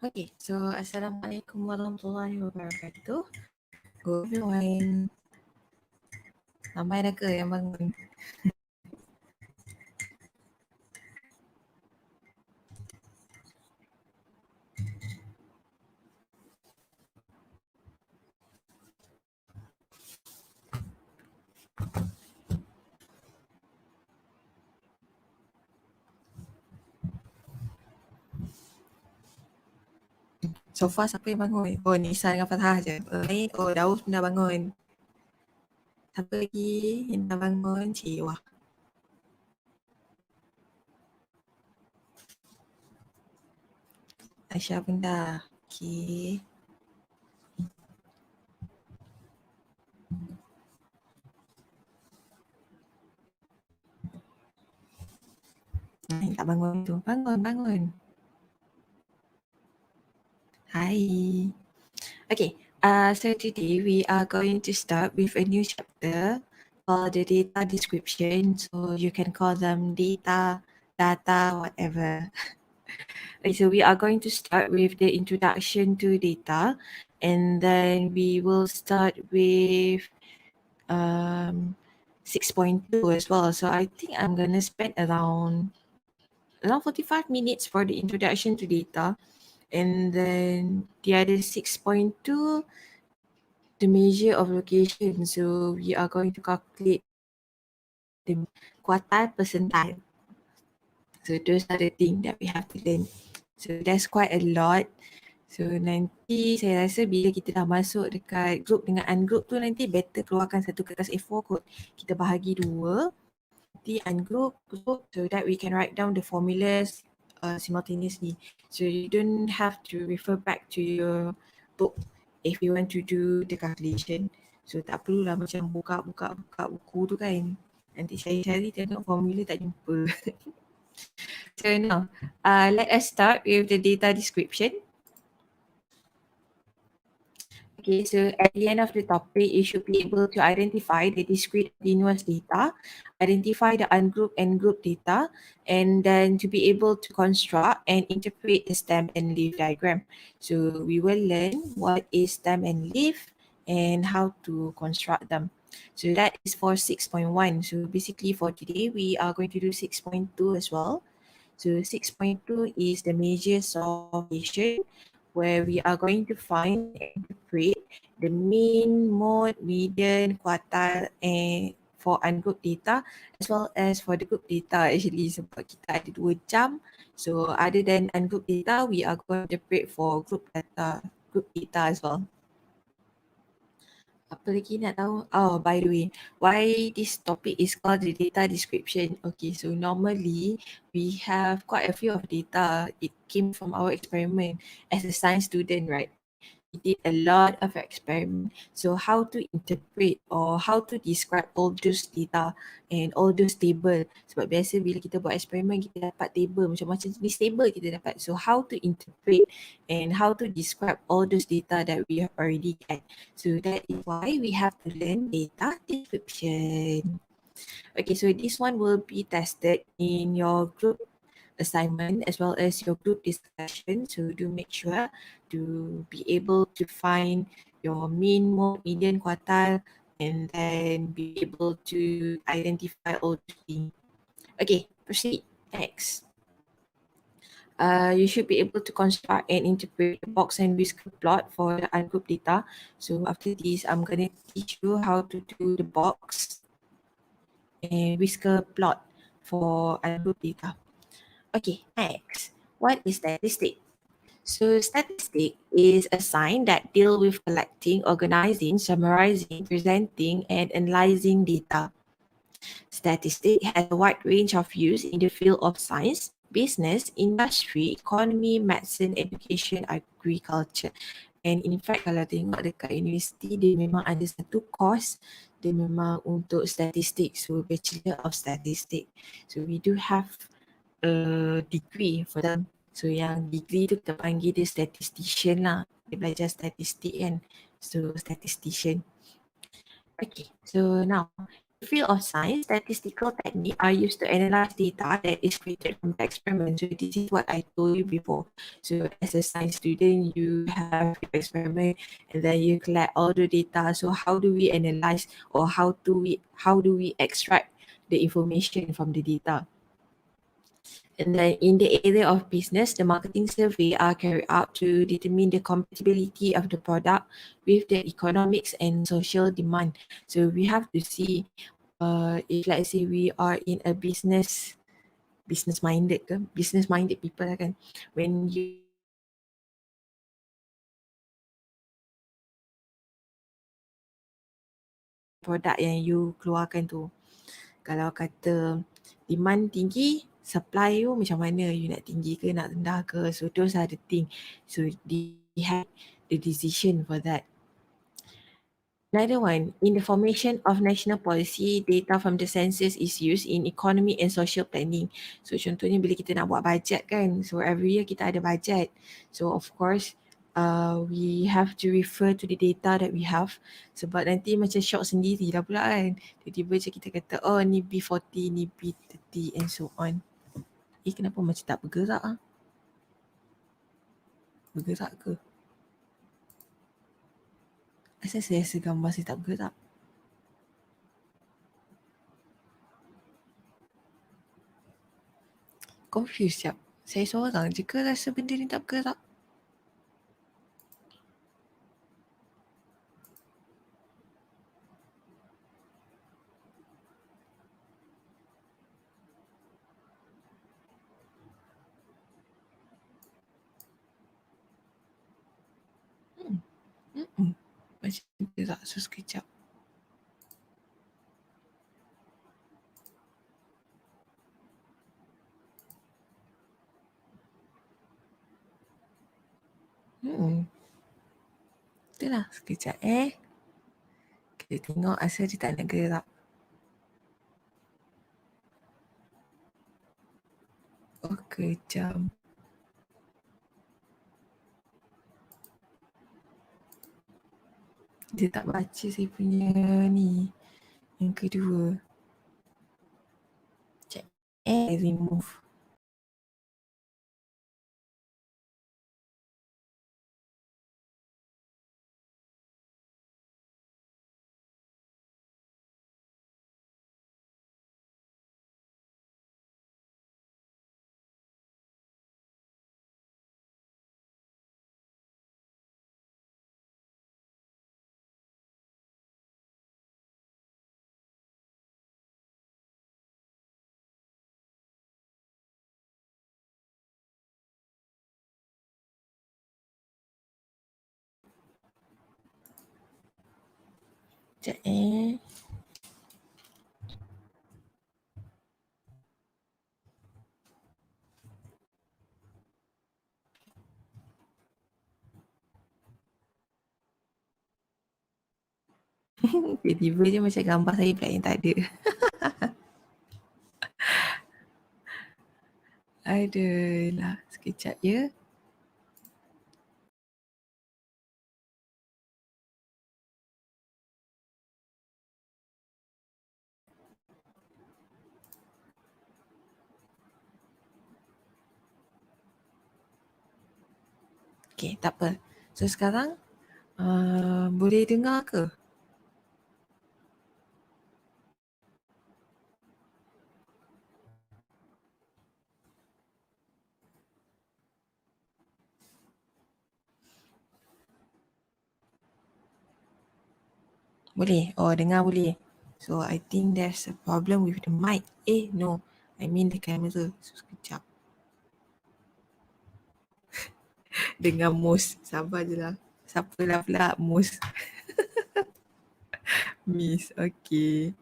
Okay, so Assalamualaikum warahmatullahi wabarakatuh. Good everyone. Ramai dah ke yang bangun? So far siapa yang bangun? Oh, Nisa dengan Fathah je. Oh, Daud pun dah bangun. Siapa lagi yang dah bangun? Cik, wah. Aisyah pun dah. Okay. Yang tak bangun tu. Bangun. Hai. Okay, so today we are going to start with a new chapter called the data description. So you can call them data, whatever. Okay, so we are going to start with the introduction to data, and then we will start with 6.2 as well. So I think I'm gonna spend around 45 minutes for the introduction to data, and then the other 6.2, the measure of location. So we are going to calculate the quartile percentile. So those are the things that we have to learn. So that's quite a lot. So nanti saya rasa bila kita dah masuk dekat group dengan ungroup tu, nanti better keluarkan satu kertas A4 kot. Kita bahagi dua. Nanti ungroup, group, so that we can write down the formulas simultaneously. So you don't have to refer back to your book if you want to do the calculation. So tak perlulah macam buka buku tu kan. Nanti saya cari tengok formula tak jumpa. So now, let us start with the data description. Okay, so at the end of the topic, you should be able to identify the discrete continuous data, identify the ungrouped and grouped data, and then to be able to construct and interpret the stem and leaf diagram. So we will learn what is stem and leaf and how to construct them. So that is for 6.1. So basically for today, we are going to do 6.2 as well. So 6.2 is the measures of location, where we are going to find and interpret the mean, mode, median, quartile, and for ungrouped data as well as for the group data actually, sebab kita ada 2 jam. So other than ungrouped data, we are going to interpret for group data as well. Apa lagi nak tahu? Oh, by the way, why this topic is called the data description? Okay, so normally we have quite a few of data. It came from our experiment as a science student, right? We did a lot of experiment. So how to interpret or how to describe all those data and all those table. Sebab biasa bila kita buat eksperimen, kita dapat table macam-macam jenis table kita dapat. So how to interpret and how to describe all those data that we have already had. So that is why we have to learn data description. Okay, so this one will be tested in your group assignment as well as your group discussion. So do make sure to be able to find your mean, mode, median, quartile, and then be able to identify all the things. Okay, proceed. Next. You should be able to construct and interpret the box and whisker plot for the ungrouped data. So after this, I'm going to teach you how to do the box and whisker plot for ungrouped data. Okay, next. What is statistic? So statistic is a science that deals with collecting, organizing, summarizing, presenting, and analyzing data. Statistic has a wide range of use in the field of science, business, industry, economy, medicine, education, agriculture. And in fact, kalau tengok dekat universiti, dia memang ada satu course, dia memang untuk statistik. So Bachelor of Statistics. So we do have a degree for them. So yang degree tu kita panggil dia statistician lah. Dia belajar statistik kan. So statistician. Okay, so now field of science, statistical techniques are used to analyze data that is created from the experiment. So this is what I told you before. So as a science student, you have your experiment and then you collect all the data. So how do we analyze, or how do we extract the information from the data? And then in the area of business, the marketing survey are carried out to determine the compatibility of the product with the economics and social demand. So we have to see if let's say we are in a business minded people lah kan. When you produk yang you keluarkan tu, kalau kata demand tinggi, supply you macam mana, you nak tinggi ke nak rendah ke, so those are the thing. So they have the decision for that. Another one, in the formation of national policy, data from the census is used in economy and social planning. So contohnya bila kita nak buat budget kan, so every year kita ada budget. So of course, we have to refer to the data that we have, sebab nanti macam shock sendiri lah pula kan. Tiba-tiba je kita kata, oh ni B40, ni B30 and so on. Kenapa macam tak bergerak ah? Bergerak ke? Asal saya rasa gambar saya tak bergerak? Confused sekejap. Saya seorang je ke rasa benda ni tak bergerak? Macam bergerak, so sekejap. Itulah, sekejap Kita tengok asal dia tak nak gerak. Oh, kejam. Dia tak baca saya punya ni. Yang kedua. Sekejap. Remove. Sekejap Tiba-tiba je macam gambar saya pula yang tak ada. Adalah, sekejap ya. Okay, tak apa. So sekarang boleh dengar ke? Boleh? Oh, dengar boleh. So I think there's a problem with the mic. No. I mean the camera. So sekejap. Dengan Mus. Sabar je lah. Siapa lah pula Mus? Miss. Okay.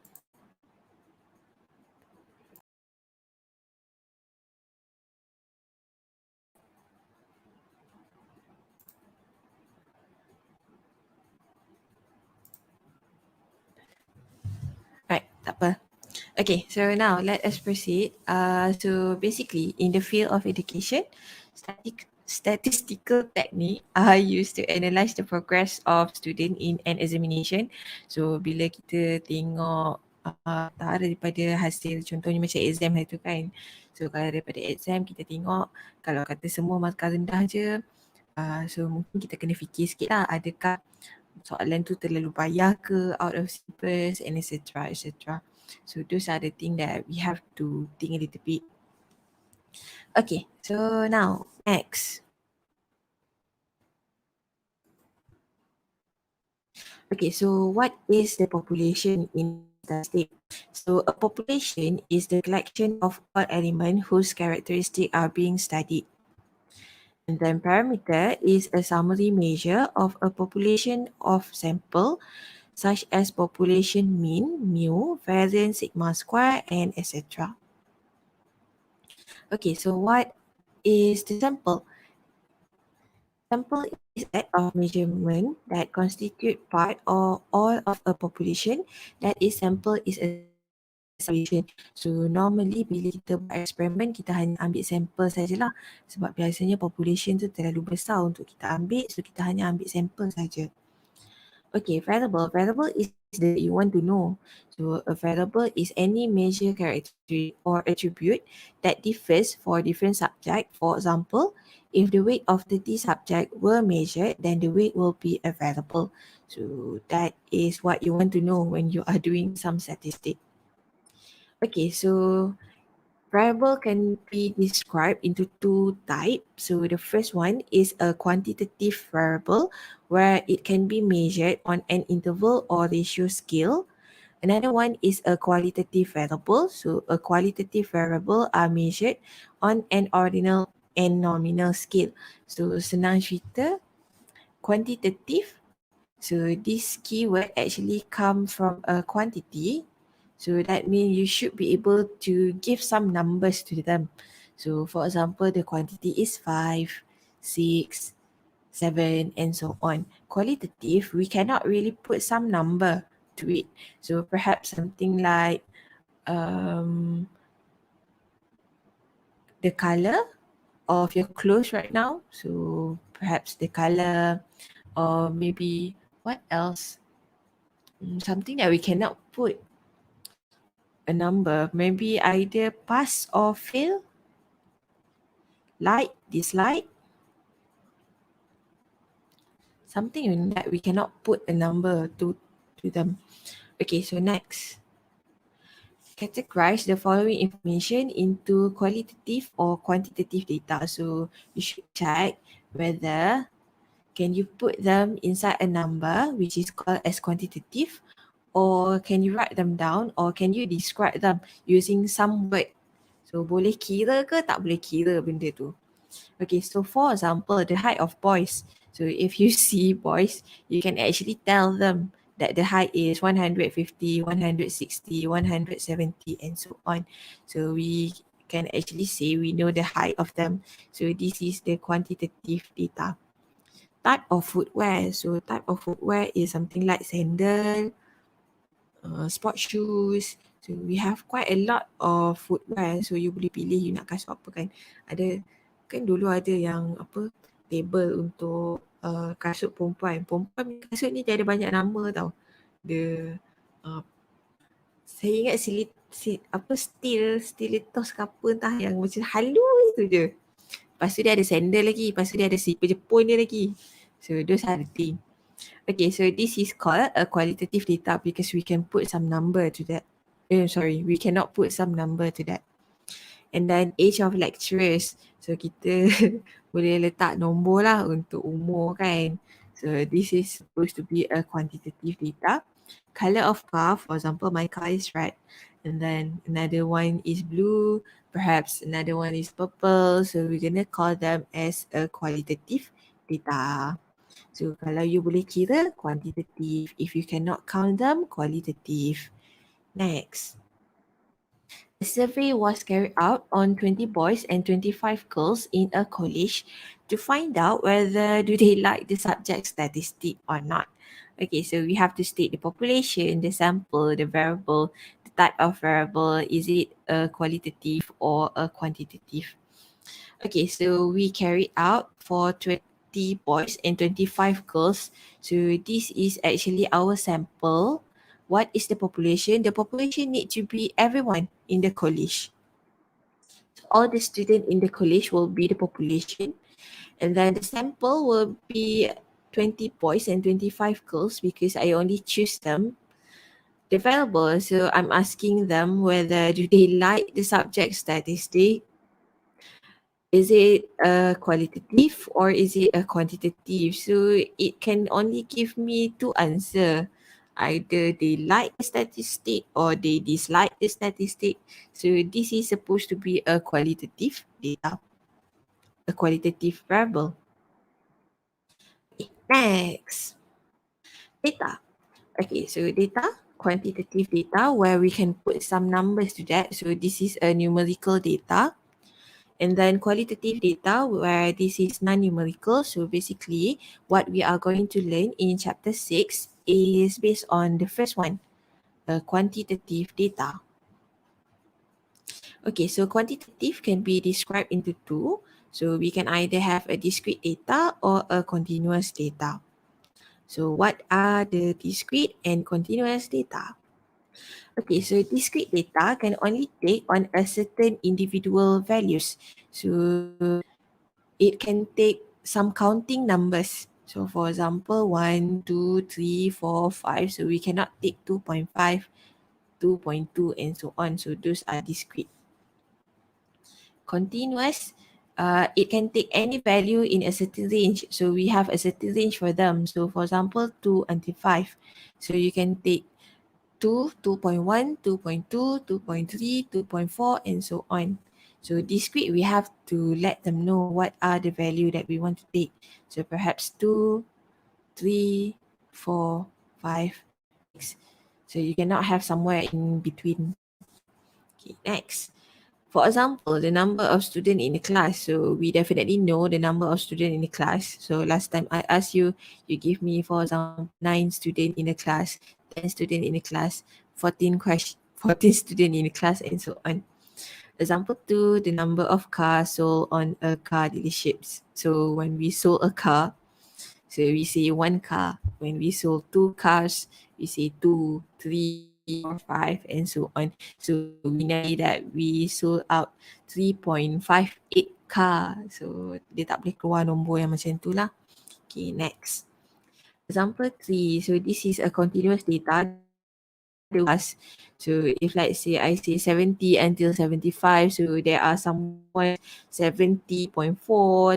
Right. Tak apa. Okay, so now let us proceed. So basically, in the field of education, statistical technique are used to analyze the progress of student in an examination. So bila kita tengok daripada hasil, contohnya macam exam hari tu kan. So kalau daripada exam kita tengok, kalau kata semua markah rendah je, so mungkin kita kena fikir sikit lah, adakah soalan tu terlalu payah ke, out of syllabus, and etc. etc. So those are the things that we have to think a little bit. Okay, so now next. Okay, so what is the population in the state? So a population is the collection of all elements whose characteristics are being studied. And then parameter is a summary measure of a population of sample such as population mean, mu, variance, sigma square, and etc. Okay, so what is the sample? Sample is a set of measurement that constitute part or all of a population. That is, sample is a population. So normally bila kita buat eksperimen, kita hanya ambil sampel sajalah. Sebab biasanya population tu terlalu besar untuk kita ambil, so kita hanya ambil sampel saja. Okay, variable. Variable is the you want to know. So a variable is any measure characteristic or attribute that differs for different subject. For example, if the weight of 30 subject were measured, then the weight will be a variable. So that is what you want to know when you are doing some statistic. Okay, so variable can be described into two types. So the first one is a quantitative variable where it can be measured on an interval or ratio scale. Another one is a qualitative variable. So a qualitative variable are measured on an ordinal and nominal scale. So senang cerita, quantitative. So this keyword actually come from a quantity. So that means you should be able to give some numbers to them. So for example, the quantity is 5, 6, 7, and so on. Qualitative, we cannot really put some number to it. So perhaps something like the color of your clothes right now. So perhaps the color, or maybe what else? Something that we cannot put a number, maybe either pass or fail, like, dislike, something that we cannot put a number to them. Okay, so next. Categorize the following information into qualitative or quantitative data. So you should check whether can you put them inside a number which is called as quantitative, or can you write them down, or can you describe them using some word. So boleh kira ke tak boleh kira benda tu. Okay, so for example, the height of boys. So if you see boys, you can actually tell them that the height is 150, 160, 170, and so on. So we can actually say we know the height of them. So this is the quantitative data. Type of footwear. So type of footwear is something like sandal, sport shoes. So we have quite a lot of footwear. So you boleh pilih you nak kasut apa kan. Ada kan dulu ada yang apa label untuk kasut perempuan. Perempuan punya kasut ni dia ada banyak nama tau. Dia uh, saya ingat stilettos ke apa entah yang macam halus tu je. Lepas tu dia ada sandal lagi. Lepas tu dia ada slipper Jepun dia lagi. So those are the thing. Okay, so this is called a qualitative data because we can put some number to that. We cannot put some number to that. And then age of lecturers. So kita boleh letak nombor lah untuk umur kan. So this is supposed to be a quantitative data. Color of car, for example, my car is red. And then another one is blue. Perhaps another one is purple. So we're gonna call them as a qualitative data. So kalau you boleh kira, quantitative. If you cannot count them, qualitative. Next. A survey was carried out on 20 boys and 25 girls in a college to find out whether do they like the subject statistic or not. Okay, so we have to state the population, the sample, the variable, the type of variable, is it a qualitative or a quantitative. Okay, so we carried out for 20 boys and 25 girls. So this is actually our sample What is the population? The population need to be everyone in the college. So all the students in the college will be the population, and then the sample will be 20 boys and 25 girls because I only choose them available. So I'm asking them whether do they like the subject statistic. Is it a qualitative or is it a quantitative? So it can only give me two answer. Either they like the statistic or they dislike the statistic. So this is supposed to be a qualitative data, a qualitative variable. Okay, next, data. Okay, so data, quantitative data where we can put some numbers to that. So this is a numerical data. And then qualitative data where this is non-numerical. So basically what we are going to learn in chapter 6 is based on the first one, quantitative data. Okay, so quantitative can be described into two. So we can either have a discrete data or a continuous data. So what are the discrete and continuous data? Okay, so discrete data can only take on a certain individual values. So it can take some counting numbers. So for example, 1, 2, 3, 4, 5. So we cannot take 2.5, 2.2 and so on. So those are discrete. Continuous, it can take any value in a certain range. So we have a certain range for them. So for example, 2 until 5. So you can take 2, 2.1, 2.2, 2.3, 2.4 and so on. So discrete, we have to let them know what are the value that we want to take. So perhaps 2, 3, 4, 5, 6. So you cannot have somewhere in between. Okay, next. For example, the number of students in the class. So we definitely know the number of students in the class. So last time I asked you, you give me, for example, 9 students in the class, 10 students in the class, 14 students in the class and so on. Example 2, the number of cars sold on a car dealerships. So when we sold a car, so we say one car. When we sold two cars, we say two, three, four, five, and so on. So we know that we sold out 3.58 car. So dia tak boleh keluar nombor yang macam tu lah. Okay, next. Example 3. So this is a continuous data. Was. So if let's say I say 70 until 75, so there are someone 70.4,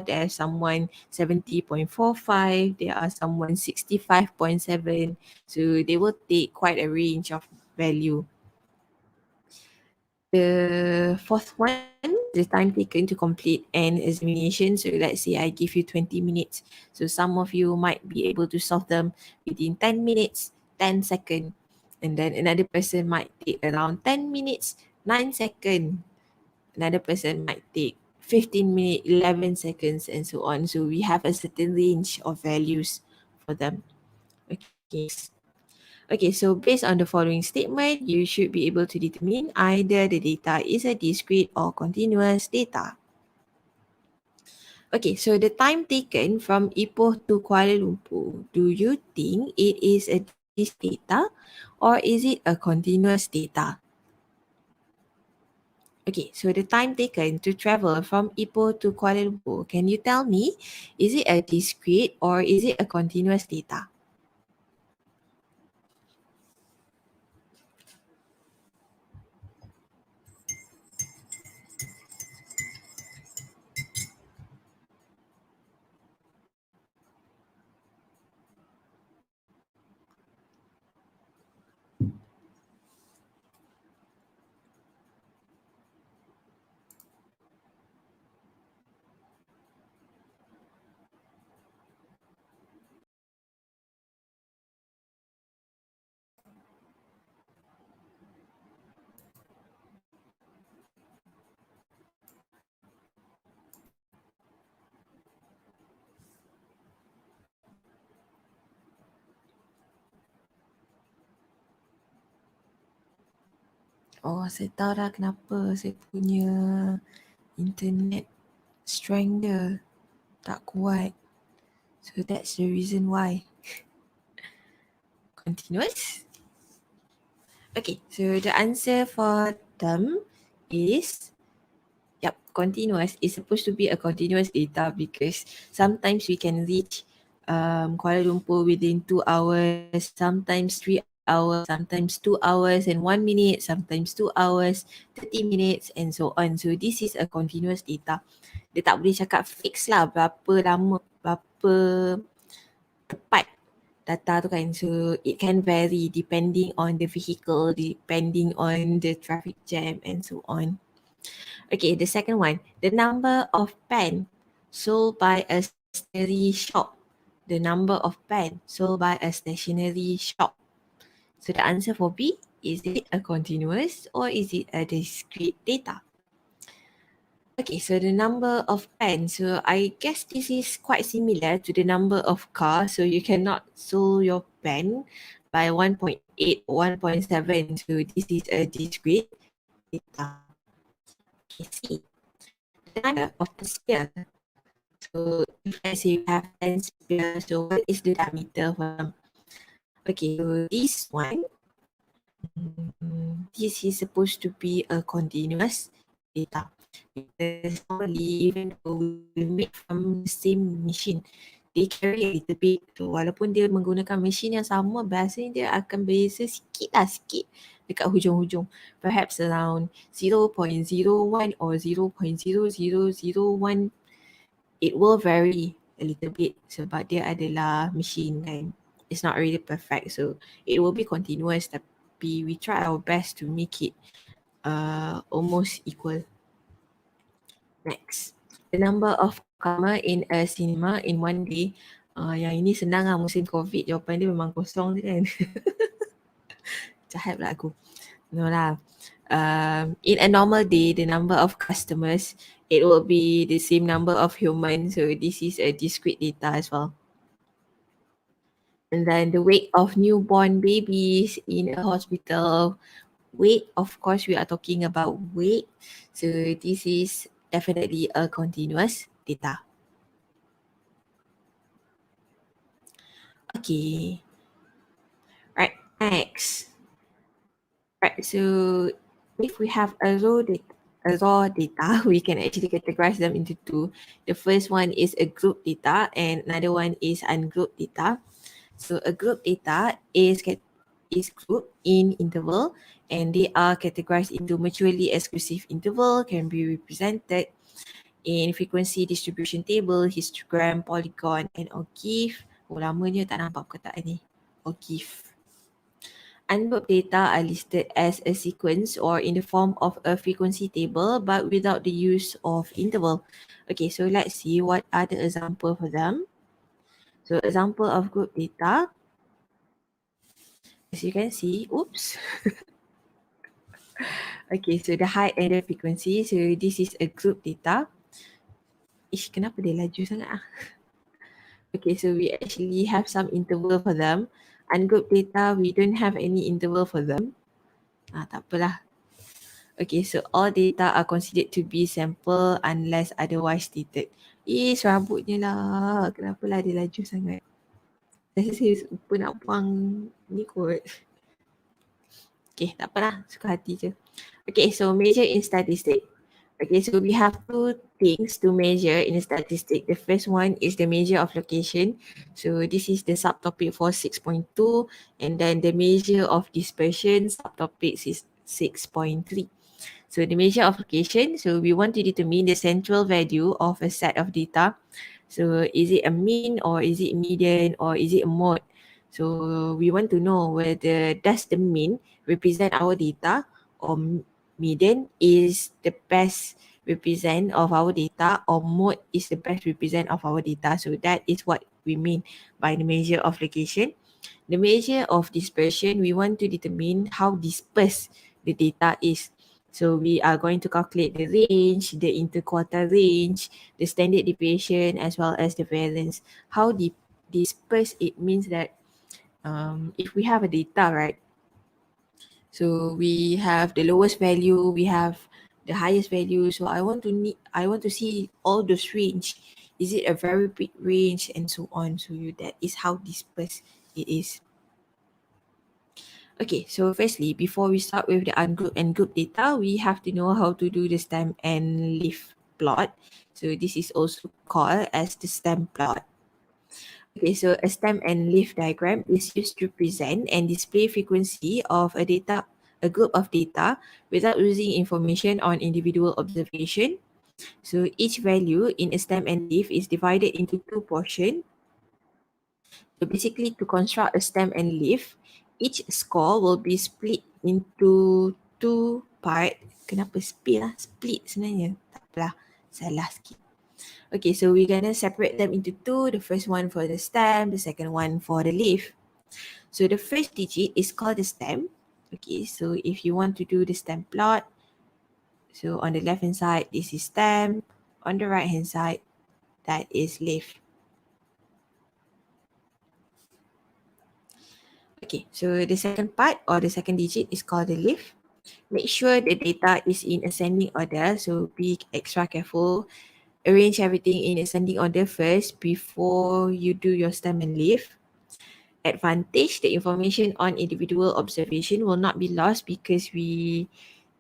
there's someone 70.45, there are someone 65.7. So they will take quite a range of value. The fourth one, the time taken to complete an examination. So let's say I give you 20 minutes. So some of you might be able to solve them within 10 minutes, 10 seconds. And then another person might take around 10 minutes, 9 seconds. Another person might take 15 minutes, 11 seconds, and so on. So we have a certain range of values for them. Okay. Okay, so based on the following statement, you should be able to determine either the data is a discrete or continuous data. Okay, so the time taken from Ipoh to Kuala Lumpur, do you think it is a discrete data or is it a continuous data? Okay, so the time taken to travel from Ipoh to Kuala Lumpur, can you tell me, is it a discrete or is it a continuous data? Oh, saya tahu dah kenapa saya punya internet strength dia tak kuat. So that's the reason why. Continuous? Okay, so the answer for them is, yep, continuous. It's supposed to be a continuous data because sometimes we can reach Kuala Lumpur within 2 hours, sometimes 3 hours, sometimes 2 hours and 1 minute, sometimes 2 hours, 30 minutes and so on. So this is a continuous data. Dia tak boleh cakap fix lah berapa lama, berapa tepat data tu kan. So it can vary depending on the vehicle, depending on the traffic jam and so on. Okay, the second one, the number of pen sold by a stationery shop. The number of pen sold by a stationery shop. So the answer for B, is it a continuous or is it a discrete data? Okay, so the number of pen. So I guess this is quite similar to the number of cars. So you cannot sell your pen by 1.8 or 1.7. So this is a discrete data. Okay, C. The diameter of the sphere. So if let's say you have 10 spheres, so what is the diameter for them? Okay, so this one, this is supposed to be a continuous data. Because normally, even though we make from the same machine, they carry a little bit. So walaupun dia menggunakan machine yang sama, biasanya dia akan beza sikit lah, sikit dekat hujung-hujung. Perhaps around 0.01 or 0.0001. It will vary a little bit sebab dia adalah machine kan. It's not really perfect, so it will be continuous, tapi we try our best to make it almost equal. Next, the number of customer in a cinema in one day. Yang ini senang lah, musim COVID, jawapan dia memang kosong je kan. Jahat pula aku. No lah. In a normal day, the number of customers, it will be the same number of humans. So this is a discrete data as well. And then the weight of newborn babies in a hospital. Weight, of course, we are talking about weight. So this is definitely a continuous data. Okay. Right, next. Right, so if we have a raw data, we can actually categorize them into two. The first one is a group data and another one is ungrouped data. So a group data is grouped in interval and they are categorized into mutually exclusive interval, can be represented in frequency distribution table, histogram, polygon and or GIF. Oh, lamanya tak nampak perkataan ni. Or GIF. Ungrouped data are listed as a sequence or in the form of a frequency table but without the use of interval. Okay, so let's see what are the example for them. So example of group data, as you can see, oops. Okay, so the height and the frequency. So this is a group data. Ish, kenapa dia laju sangat ah? Okay, so we actually have some interval for them. Ungrouped data, we don't have any interval for them. Tak apalah. Okay, so all data are considered to be sample unless otherwise stated. Serabutnya lah. Kenapalah dia laju sangat? Saya lupa nak buang ni kot. Okay, tak apalah. Suka hati je. Okay, so measure in statistic. Okay, so we have two things to measure in a statistic. The first one is the measure of location. So this is the subtopic for 6.2 and then the measure of dispersion subtopic is 6.3. So the measure of location, so we want to determine the central value of a set of data. So is it a mean or is it median or is it a mode? So we want to know whether does the mean represent our data or median is the best represent of our data or mode is the best represent of our data. So that is what we mean by the measure of location. The measure of dispersion, we want to determine how dispersed the data is. So we are going to calculate the range, the interquartile range, the standard deviation as well as the variance. How dispersed, it means that if we have a data, right? So we have the lowest value, we have the highest value. So I want to see all those range. Is it a very big range and so on? So that is how dispersed it is. Okay, so firstly, before we start with the ungroup and group data, we have to know how to do the stem and leaf plot. So this is also called as the stem plot. Okay, so a stem and leaf diagram is used to present and display frequency of a group of data without losing information on individual observation. So each value in a stem and leaf is divided into two portions. So basically, to construct a stem and leaf, each score will be split into two part. Kenapa split lah? Split sebenarnya. Tak apalah. Salah sikit. Okay, so we're gonna separate them into two. The first one for the stem, the second one for the leaf. So the first digit is called the stem. Okay, so if you want to do the stem plot, so on the left hand side, this is stem. On the right hand side, that is leaf. Okay, so the second part or the second digit is called the leaf. Make sure the data is in ascending order, so be extra careful. Arrange everything in ascending order first before you do your stem and leaf. Advantage, the information on individual observation will not be lost because we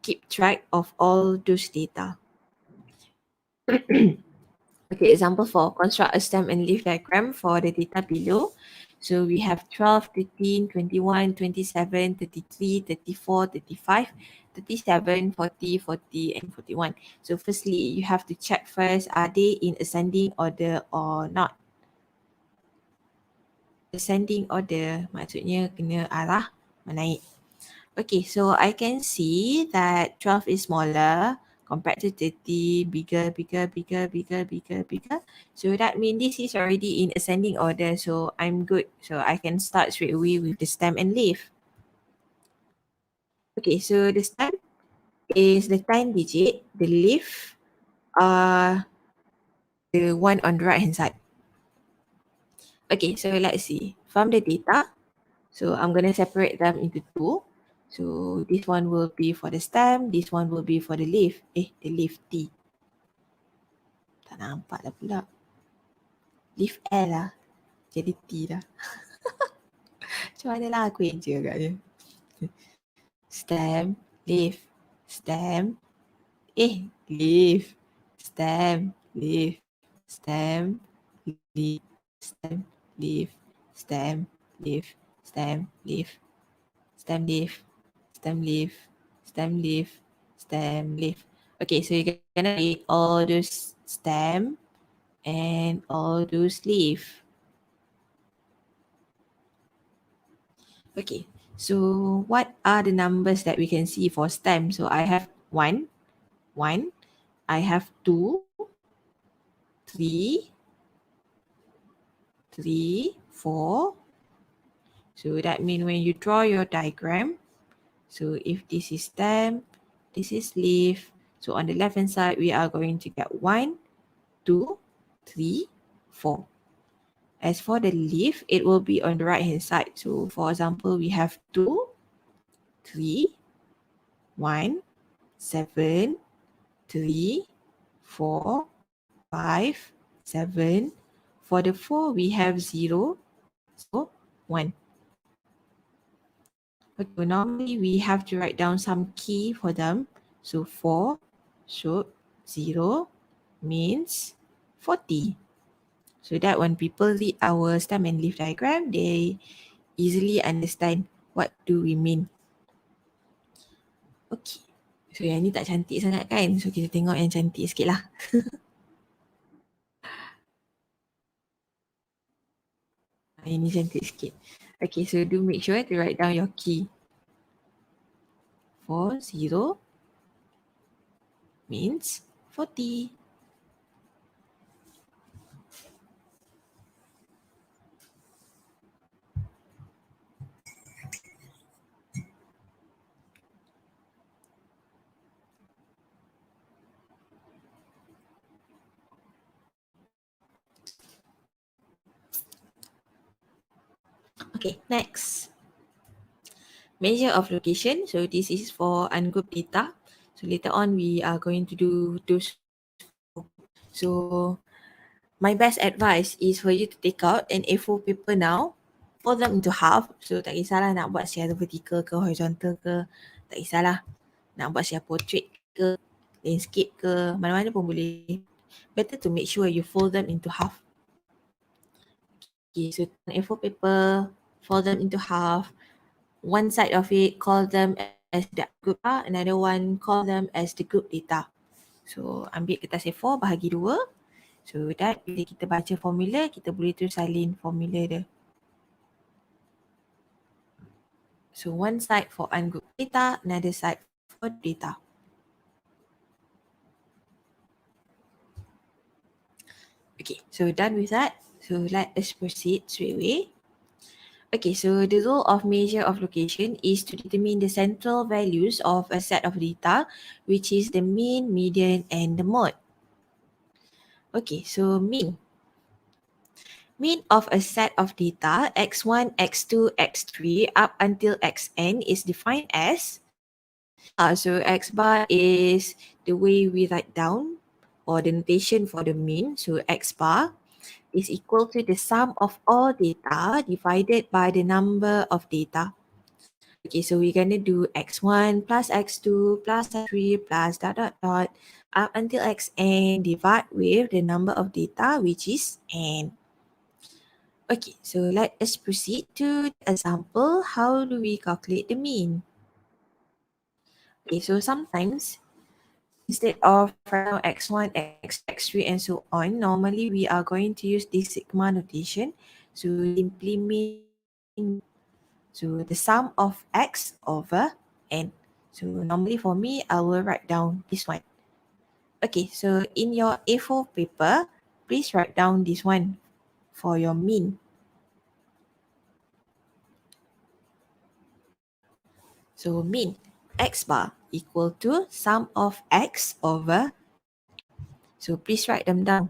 keep track of all those data. Okay, example 4, construct a stem and leaf diagram for the data below. So we have 12, 13, 21, 27, 33, 34, 35, 37, 40, 40, and 41. So firstly, you have to check first, are they in ascending order or not? Ascending order maksudnya kena arah menaik. Okay, so I can see that 12 is smaller compared to 30, bigger, bigger, bigger, bigger, bigger, bigger. So that means this is already in ascending order, so I'm good. So I can start straight away with the stem and leaf. Okay, so the stem is the 10 digit, the leaf the one on the right hand side. Okay, so let's see. From the data, so I'm going to separate them into two. So this one will be for the stem, this one will be for the leaf. The leaf T. Tak nampak dah pula. Leaf L lah. Jadi T dah. Macam mana lah aku yang je agaknya. Stem, leaf, stem, leaf, stem, leaf, stem, leaf, stem, leaf, stem, leaf, stem, leaf, stem, leaf, stem, leaf, stem, leaf, stem, leaf. Okay, so you're gonna make all those stem and all those leaf. Okay, so what are the numbers that we can see for stem? So I have 1, I have 2, 3, 3, 4. So that means when you draw your diagram, so if this is stem, this is leaf. So on the left hand side, we are going to get 1, 2, 3, 4. As for the leaf, it will be on the right hand side. So for example, we have 2, 3, 1, 7, 3, 4, 5, 7. For the 4, we have 0, so 1. Okay, normally we have to write down some key for them. So 4, so 0 means 40. So that when people read our stem and leaf diagram, they easily understand what do we mean. Okay. So yang ni tak cantik sangat kan? So kita tengok yang cantik sikit lah. Ini cantik sikit. Okay, so do make sure to write down your key. 4, 0 means 40. Okay, next. Measure of location. So this is for ungrouped data. So later on we are going to do those. So my best advice is for you to take out an A4 paper now fold them into half. So tak kisahlah nak buat secara vertical ke horizontal ke, tak kisahlah. Nak buat secara portrait ke, landscape ke, mana-mana pun boleh. Better to make sure you fold them into half. Okay, so A4 paper, fold them into half. One side of it, call them as the group data, another one call them as the group data. So ambil kertas A4, bahagi dua. So that bila kita baca formula, kita boleh terus salin formula dia. So one side for ungrouped data, another side for data. Okay, so done with that. So let us proceed straight away. Okay, so the rule of measure of location is to determine the central values of a set of data, which is the mean, median, and the mode. Okay, so mean. Mean of a set of data x1, x2, x3 up until xn is defined as, so x bar is the way we write down or the notation for the mean. So x bar is equal to the sum of all data divided by the number of data. Okay, so we're going to do x1 plus x2 plus x3 plus dot dot dot up until xn divide with the number of data, which is n. Okay, so let us proceed to the example. How do we calculate the mean? Okay, so sometimes instead of writing x1, x2, x3 and so on, normally we are going to use this sigma notation. So simply mean, so the sum of x over n. So normally for me, I will write down this one. Okay, so in your A4 paper, please write down this one for your mean. So mean, x bar equal to sum of x over n. So please write them down.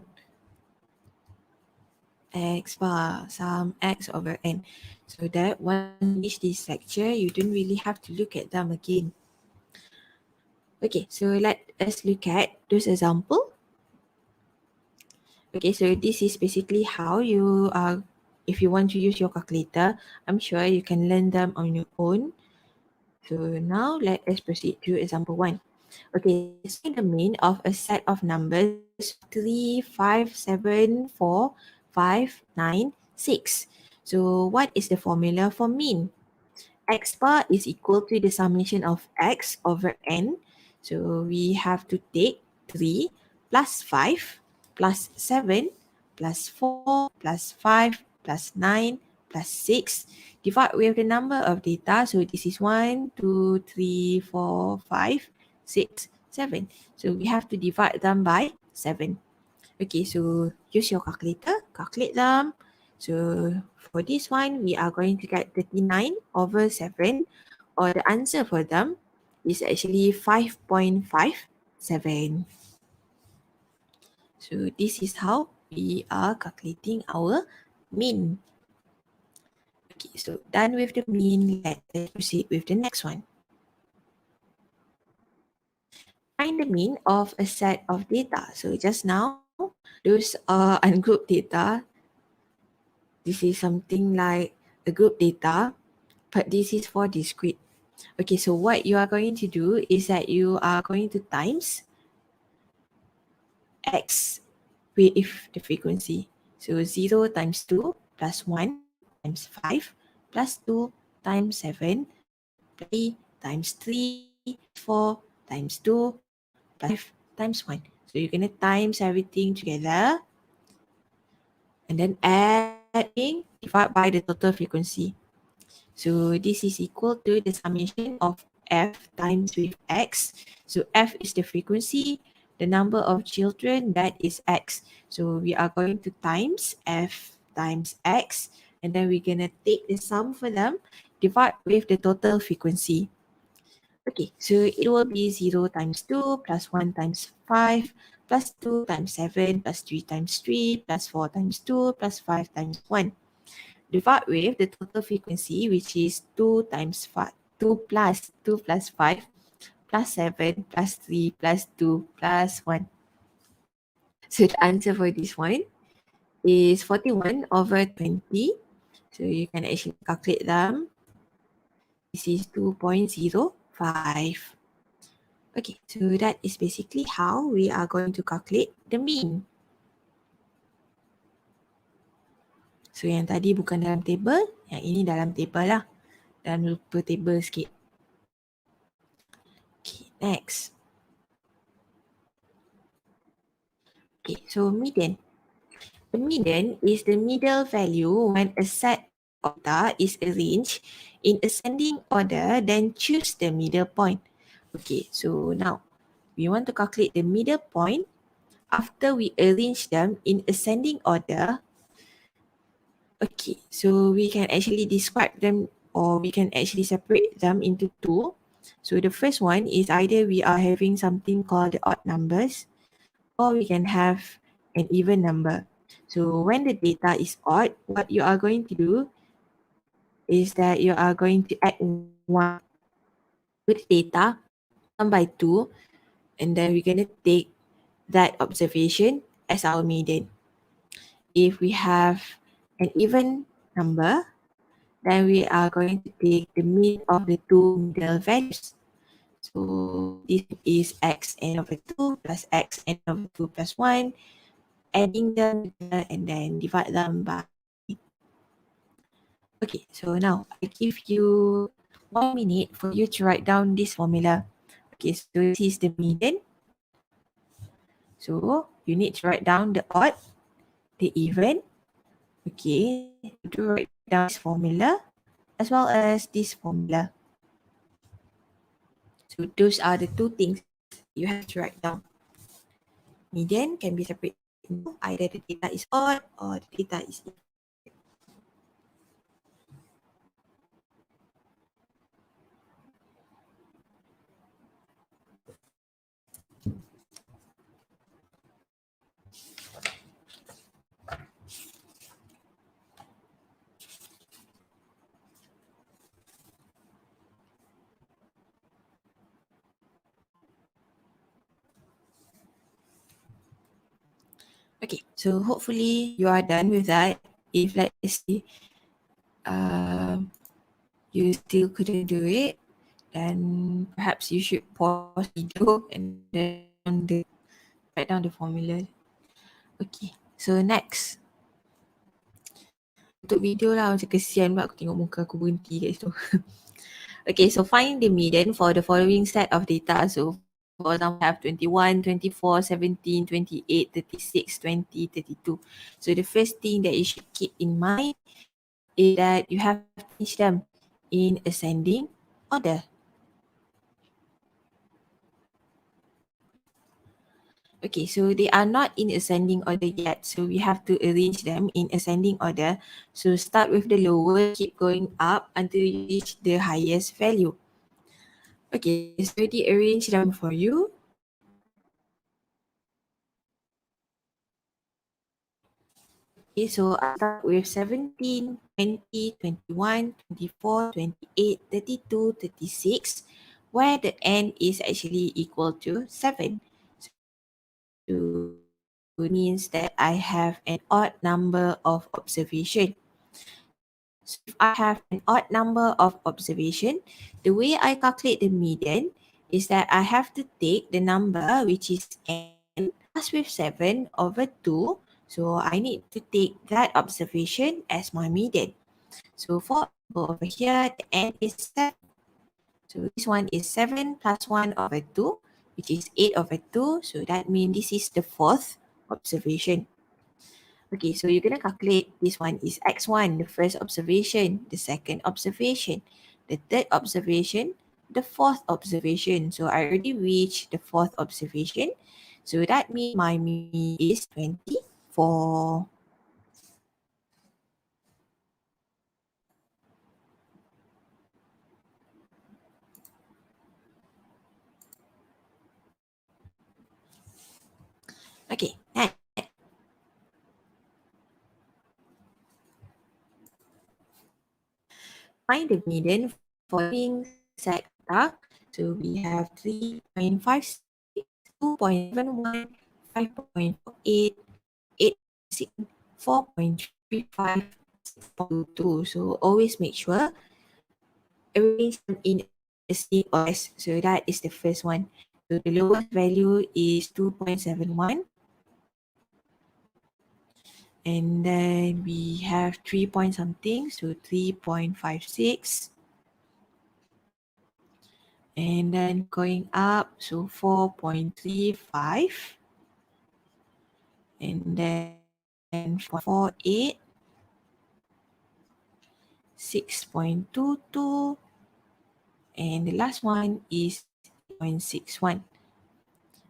X bar, sum x over n. So that once you finish this lecture, you don't really have to look at them again. Okay, so let us look at those examples. Okay, so this is basically how you if you want to use your calculator, I'm sure you can learn them on your own. So now let us proceed to example 1. Okay, so find the mean of a set of numbers 3, 5, 7, 4, 5, 9, 6. So what is the formula for mean? X bar is equal to the summation of x over n. So we have to take 3 plus 5 plus 7 plus 4 plus 5 plus 9 plus 6 divide with the number of data. So this is 1, 2, 3, 4, 5, 6, 7. So we have to divide them by 7. Okay, so use your calculator, calculate them. So for this one, we are going to get 39 over 7, or the answer for them is actually 5.57. So this is how we are calculating our mean. Okay, so done with the mean, let's proceed with the next one. Find the mean of a set of data. So just now, those are ungrouped data. This is something like a group data, but this is for discrete. Okay, so what you are going to do is that you are going to times x with the frequency. So 0 times 2 plus 1 times 5 plus 2 times 7 plus 3 times 3 4 times 2 plus 5 times 1. So you're going to times everything together and then adding divide by the total frequency. So this is equal to the summation of f times with x. So f is the frequency, the number of children, that is x. So we are going to times f times x, and then we're going to take the sum for them, divide with the total frequency. Okay, so it will be 0 times 2 plus 1 times 5 plus 2 times 7 plus 3 times 3 plus 4 times 2 plus 5 times 1. Divide with the total frequency, which is 2 times 5, 2 plus 5 plus 7 plus 3 plus 2 plus 1. So the answer for this one is 41 over 20 So you can actually calculate them. This is 2.05. Okay, so that is basically how we are going to calculate the mean. So yang tadi bukan dalam table, yang ini dalam table lah. Dan lupa table sikit. Okay, next. Okay, so median. The median is the middle value when a set of data is arranged in ascending order, then choose the middle point. Okay, so now we want to calculate the middle point after we arrange them in ascending order. Okay, so we can actually describe them, or we can actually separate them into two. So the first one is either we are having something called the odd numbers, or we can have an even number. So when the data is odd, what you are going to do is that you are going to add one with data 1 by 2, and then we're going to take that observation as our median. If we have an even number, then we are going to take the mean of the two middle values. So this is x n over 2 plus x n over 2 plus 1, adding them together and then divide them by. Okay, so now I give you 1 minute for you to write down this formula. Okay, so this is the median. So you need to write down the odd, the even. Okay, to write down this formula as well as this formula. So those are the two things you have to write down. Median can be separated into either the data is odd or the data is even. Okay, so hopefully you are done with that. If let's say you still couldn't do it, then perhaps you should pause the video and then write down the formula. Okay, so next. Untuk video lah, macam kesian pula aku tengok muka aku berhenti kat situ. Okay, so find the median for the following set of data. So for example, we have 21, 24, 17, 28, 36, 20, 32. So the first thing that you should keep in mind is that you have to arrange them in ascending order. Okay, so they are not in ascending order yet. So we have to arrange them in ascending order. So start with the lower, keep going up until you reach the highest value. Okay, so already arrange them for you. Okay, so I start with 17, 20, 21, 24, 28, 32, 36, where the n is actually equal to 7. So it means that I have an odd number of observation. So if I have an odd number of observation, the way I calculate the median is that I have to take the number which is n plus with 7 over 2. So I need to take that observation as my median. So for over here, the n is 7. So this one is 7 plus 1 over 2, which is 8 over 2. So that means this is the fourth observation. Okay, so you're going to calculate this one is x1, the first observation, the second observation, the third observation, the fourth observation. So I already reached the fourth observation. So that means my mean is 24. Okay, next. Find the median following set data. So we have 3.56, 2.71, 5.48, 8.6, 4.35, 6.22. So always make sure arrange them in ascending order. So that is the first one. So the lowest value is 2.71. And then we have 3 point something, so 3.56. And then going up, so 4.35. And then 4.48. 6.22. And the last one is 8.61.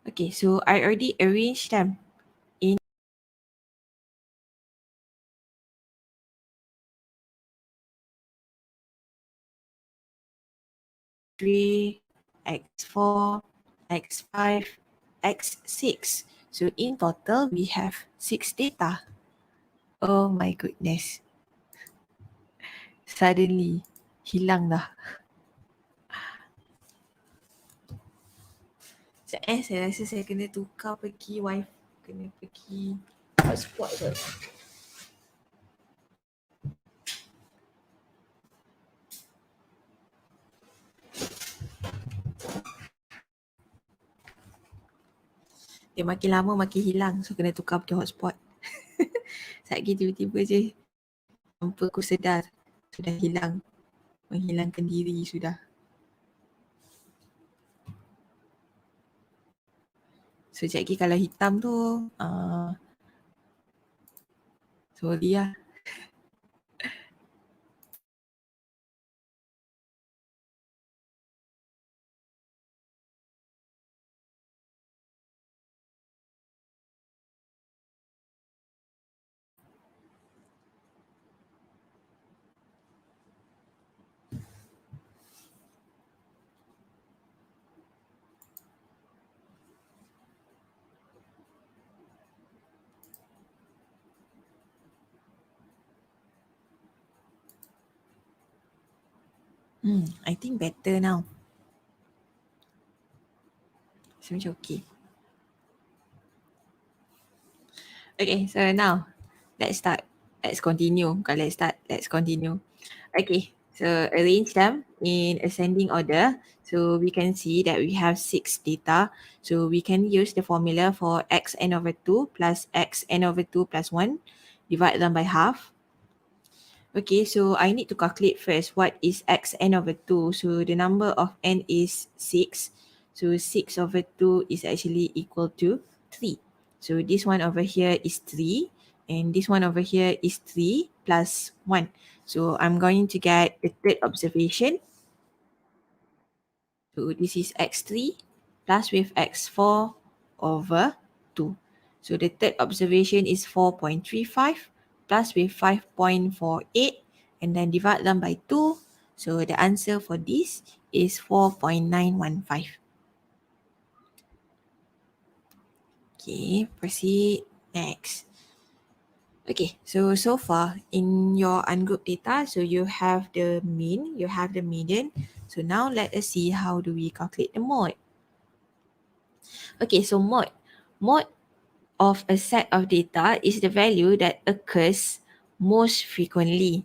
Okay, so I already arranged them in 3, x4, x5, x6. So in total, we have 6 data. Oh my goodness. Suddenly, hilang dah. Saya rasa saya kena tukar pergi wifi. Kena pergi hotspot kot. Dia makin lama makin hilang. So kena tukar pergi hotspot. Sekejap lagi tiba-tiba je tanpa aku sedar sudah hilang. Menghilangkan diri sudah. So sekejap lagi kalau hitam tu sorry lah. I think better now. So macam okay. Okay, so now let's start. Let's continue. Bukan let's start, let's continue. Okay, so arrange them in ascending order. So we can see that we have 6 data. So we can use the formula for x n over 2 plus x n over 2 plus 1. Divide them by half. Okay, so I need to calculate first what is x n over 2. So the number of n is 6. So 6 over 2 is actually equal to 3. So this one over here is 3 and this one over here is 3 plus 1. So I'm going to get the third observation. So this is x3 plus with x4 over 2. So the third observation is 4.35 plus with 5.48 and then divide them by 2. So the answer for this is 4.915. Okay, proceed. Next. Okay, so far in your ungroup data, so you have the mean, you have the median. So now let us see how do we calculate the mode. Okay, so mode of a set of data is the value that occurs most frequently.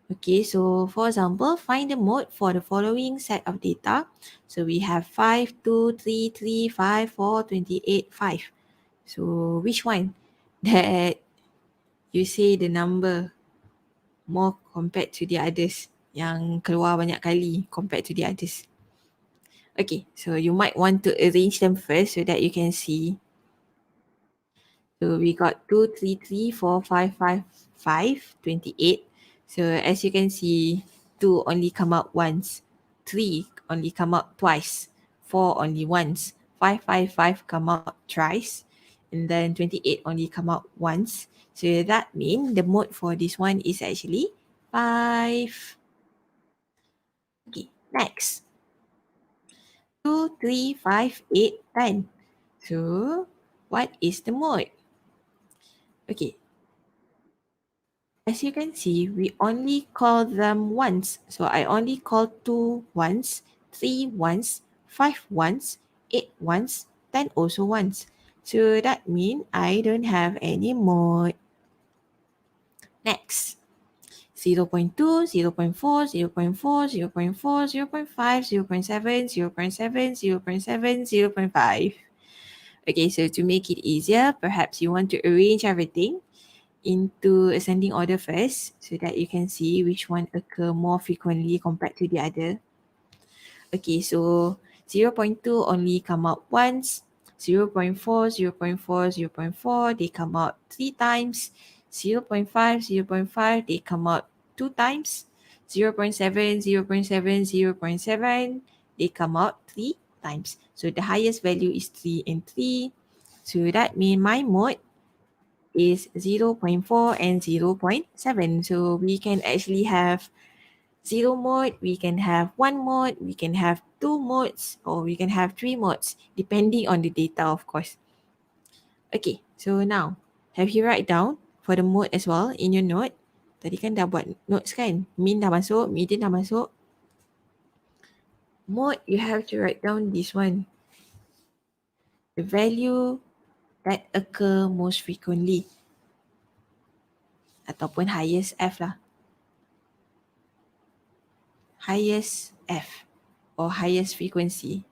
Okay, so for example, find the mode for the following set of data. So we have 5, 2, 3, 3, 5, 4, 28, 5. So which one that you say the number more compared to the others, yang keluar banyak kali compared to the others? Okay, so you might want to arrange them first so that you can see. So we got 2, 3, 3, 4, 5, 5, 5, 28. So as you can see, 2 only come out once, 3 only come out twice, 4 only once, 5, 5, 5 come out thrice, and then 28 only come out once. So that means the mode for this one is actually 5. Okay, next. 2, 3, 5, 8, 10. So what is the mode? Okay, as you can see, we only call them once. So I only call 2 once, 3 once, 5 once, 8 once, 10 also once. So that means I don't have any mode. Next, 0.2, 0.4, 0.4, 0.4, 0.5, 0.7, 0.7, 0.7, 0.5. Okay, so to make it easier, perhaps you want to arrange everything into ascending order first so that you can see which one occur more frequently compared to the other. Okay, so 0.2 only come out once, 0.4, 0.4, 0.4, they come out 3 times, 0.5, 0.5, they come out 2 times, 0.7, 0.7, 0.7, they come out 3 times. So the highest value is 3 and 3. So that means my mode is 0.4 and 0.7. So we can actually have 0 mode, we can have 1 mode, we can have 2 modes, or we can have 3 modes, depending on the data, of course. Okay, so now, have you write down for the mode as well in your note? Tadi kan dah buat notes kan? Mean dah masuk, median dah masuk. Mode, you have to write down this one. The value that occur most frequently. Ataupun highest F lah. Highest F or highest frequency.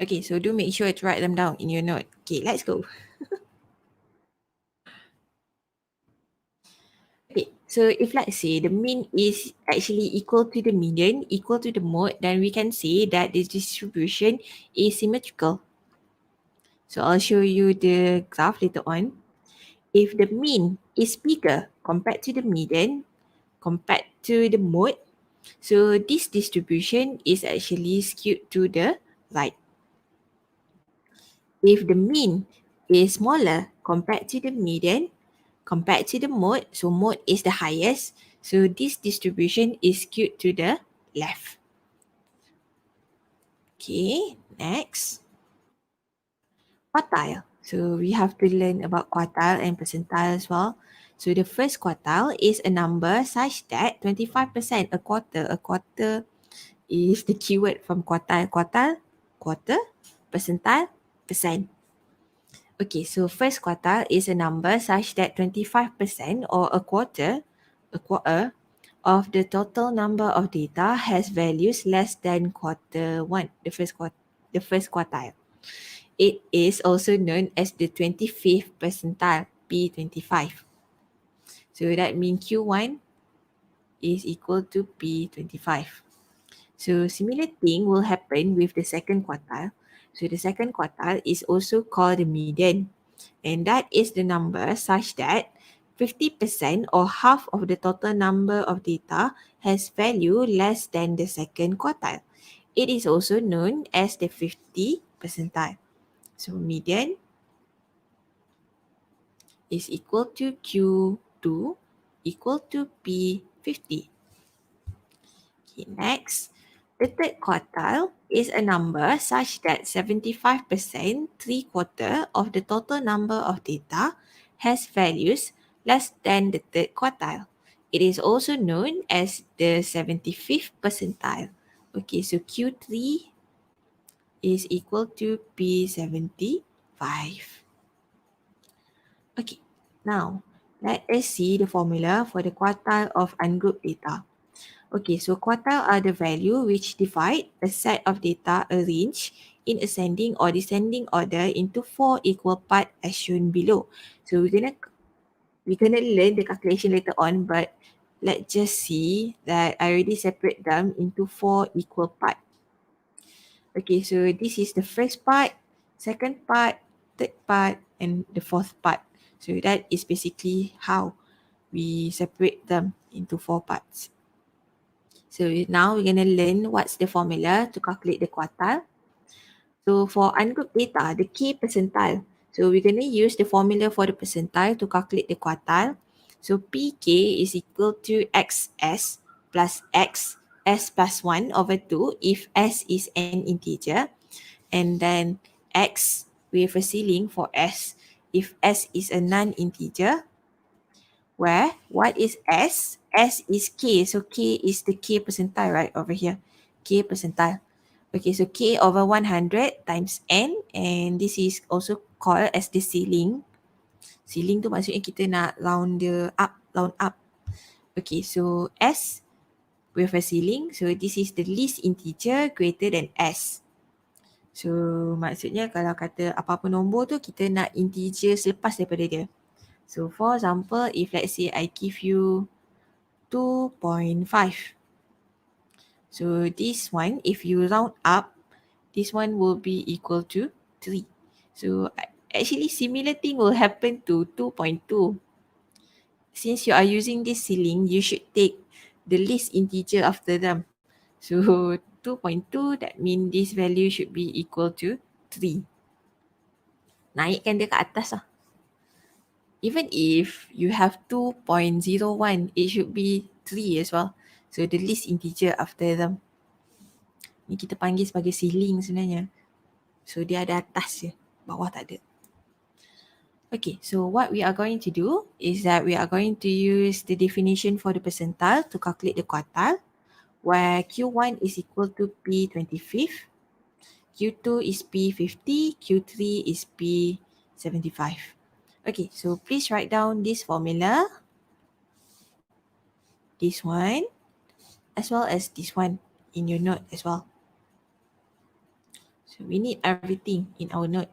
Okay, so do make sure to write them down in your note. Okay, let's go. Okay, so if let's say the mean is actually equal to the median, equal to the mode, then we can say that this distribution is symmetrical. So I'll show you the graph later on. If the mean is bigger compared to the median, compared to the mode, so this distribution is actually skewed to the right. If the mean is smaller compared to the median, compared to the mode, so mode is the highest, so this distribution is skewed to the left. Okay, next. Quartile. So we have to learn about quartile and percentile as well. So the first quartile is a number such that 25%, a quarter is the keyword from quartile, quarter, percentile, percent. Okay, so first quartile is a number such that 25% or a quarter of the total number of data has values less than quarter one, the first quartile. It is also known as the 25th percentile, P25. So that means Q1 is equal to P25. So similar thing will happen with the second quartile. So the second quartile is also called the median. And that is the number such that 50% or half of the total number of data has value less than the second quartile. It is also known as the 50 percentile. So median is equal to Q2 equal to P50. Okay, next. The third quartile is a number such that 75%, 3/4 of the total number of data has values less than the third quartile. It is also known as the 75th percentile. Okay, so Q3 is equal to P75. Okay, now let us see the formula for the quartile of ungrouped data. Okay, so quartile are the value which divide a set of data arranged in ascending or descending order into 4 equal parts as shown below. So we're gonna learn the calculation later on, but let's just see that I already separate them into 4 equal parts. Okay, so this is the first part, second part, third part, and the fourth part. So that is basically how we separate them into 4 parts. So now we're going to learn what's the formula to calculate the quartile. So for ungrouped data, the K percentile. So we're going to use the formula for the percentile to calculate the quartile. So PK is equal to XS plus X, S plus 1 over 2 if S is an integer. And then X with a ceiling for S if S is a non-integer. Where what is S? S is K. So K is the K percentile right over here. K percentile. Okay, so K over 100 times N, and this is also called as the ceiling. Ceiling tu maksudnya kita nak round up. Okay, so S with a ceiling. So this is the least integer greater than S. So maksudnya kalau kata apa-apa nombor tu kita nak integer selepas daripada dia. So for example, if let's say I give you 2.5. So this one, if you round up, this one will be equal to 3. So actually similar thing will happen to 2.2. Since you are using this ceiling, you should take the least integer after them. So 2.2, that means this value should be equal to 3. Naikkan dia ke atas lah. Even if you have 2.01, it should be 3 as well. So the least integer after them. Ni kita panggil sebagai ceiling sebenarnya. So dia ada atas je, bawah tak ada. Okay, so what we are going to do is that we are going to use the definition for the percentile to calculate the quartile, where Q1 is equal to P25, Q2 is P50, Q3 is P75. Okay, so please write down this formula, this one, as well as this one in your note as well. So we need everything in our note.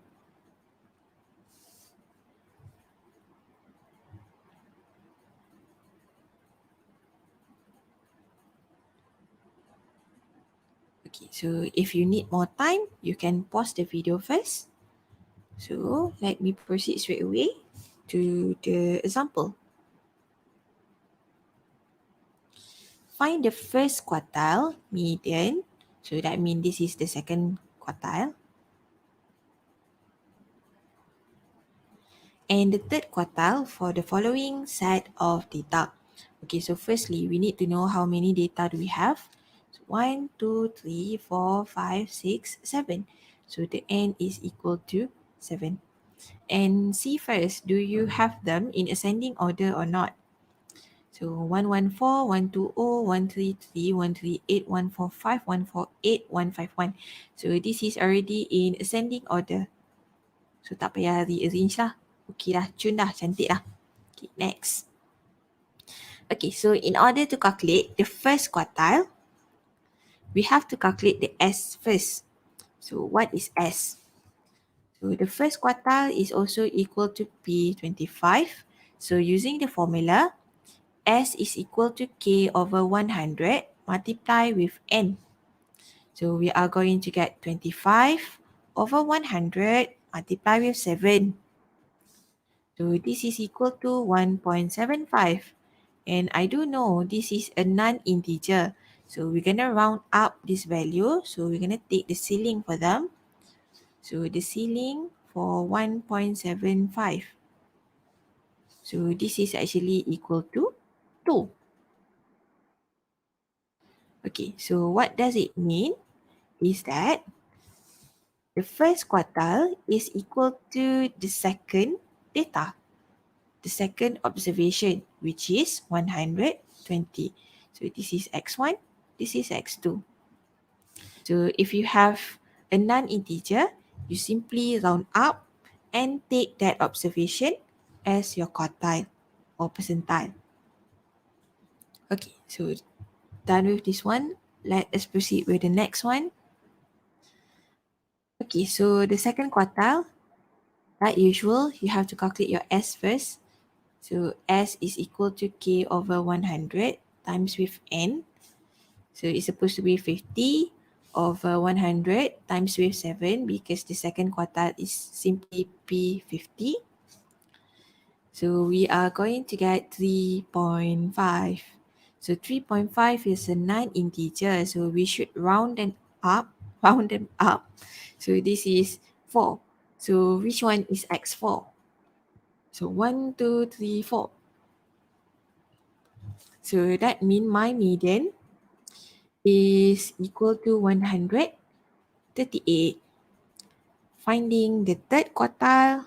Okay, so if you need more time, you can pause the video first. So let me proceed straight away to the example. Find the first quartile, median. So that means this is the second quartile. And the third quartile for the following set of data. Okay, so firstly, we need to know how many data do we have. So 1, 2, 3, 4, 5, 6, 7. So the n is equal to 7. And see first, do you have them in ascending order or not? So 114, 120, 133, 138, 145, 148, 151. So this is already in ascending order. So tak payah rearrange lah. Okay dah, cun dah, cantik dah. Okay, next. Okay, so in order to calculate the first quartile, we have to calculate the S first. So what is S? So the first quartile is also equal to P25. So using the formula, S is equal to K over 100 multiply with N. So we are going to get 25 over 100 multiply with 7. So this is equal to 1.75. And I do know this is a non-integer. So we're going to round up this value. So we're going to take the ceiling for them. So the ceiling for 1.75. So this is actually equal to 2. Okay, so what does it mean? Is that the first quartile is equal to the second data, the second observation, which is 120. So this is x1, this is x2. So if you have a non-integer, you simply round up and take that observation as your quartile or percentile. Okay, so done with this one. Let us proceed with the next one. Okay, so the second quartile, like usual, you have to calculate your S first. So S is equal to K over 100 times with N. So it's supposed to be 50 over 100 times with 7 because the second quartile is simply P50. So we are going to get 3.5. So 3.5 is a non-integer, so we should round them up. So this is 4. So which one is x4? So 1, 2, 3, 4. So that means my median is equal to 138. Finding the third quartile,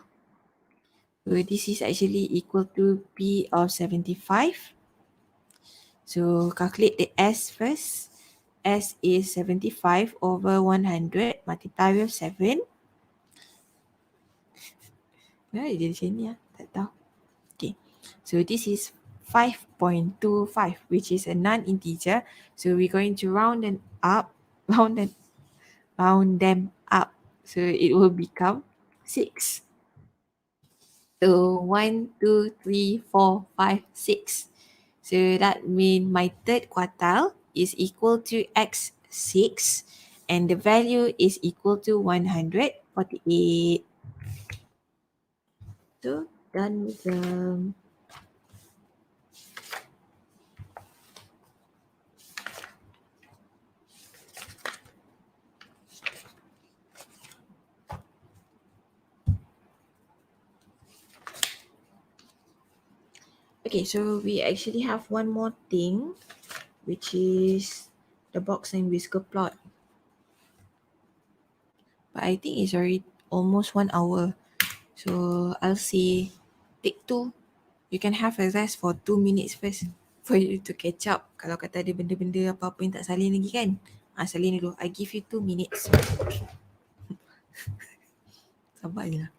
so this is actually equal to P of 75. So calculate the S first. S is 75 over 100 multiply with 7. Dia macam ni lah. Tak tahu. Okay, so this is 5.25, which is a non-integer. So we're going to round them up, round them up. So it will become 6. So 1, 2, 3, 4, 5, 6. So that means my third quartile is equal to x6 and the value is equal to 148. So done with them. Okay, so we actually have one more thing, which is the box and whisker plot. But I think it's already almost 1 hour. So I'll say take 2. You can have a rest for 2 minutes first for you to catch up. Kalau kata ada benda-benda apa-apa yang tak salin lagi kan. Salin dulu. I give you 2 minutes. Sabar je lah.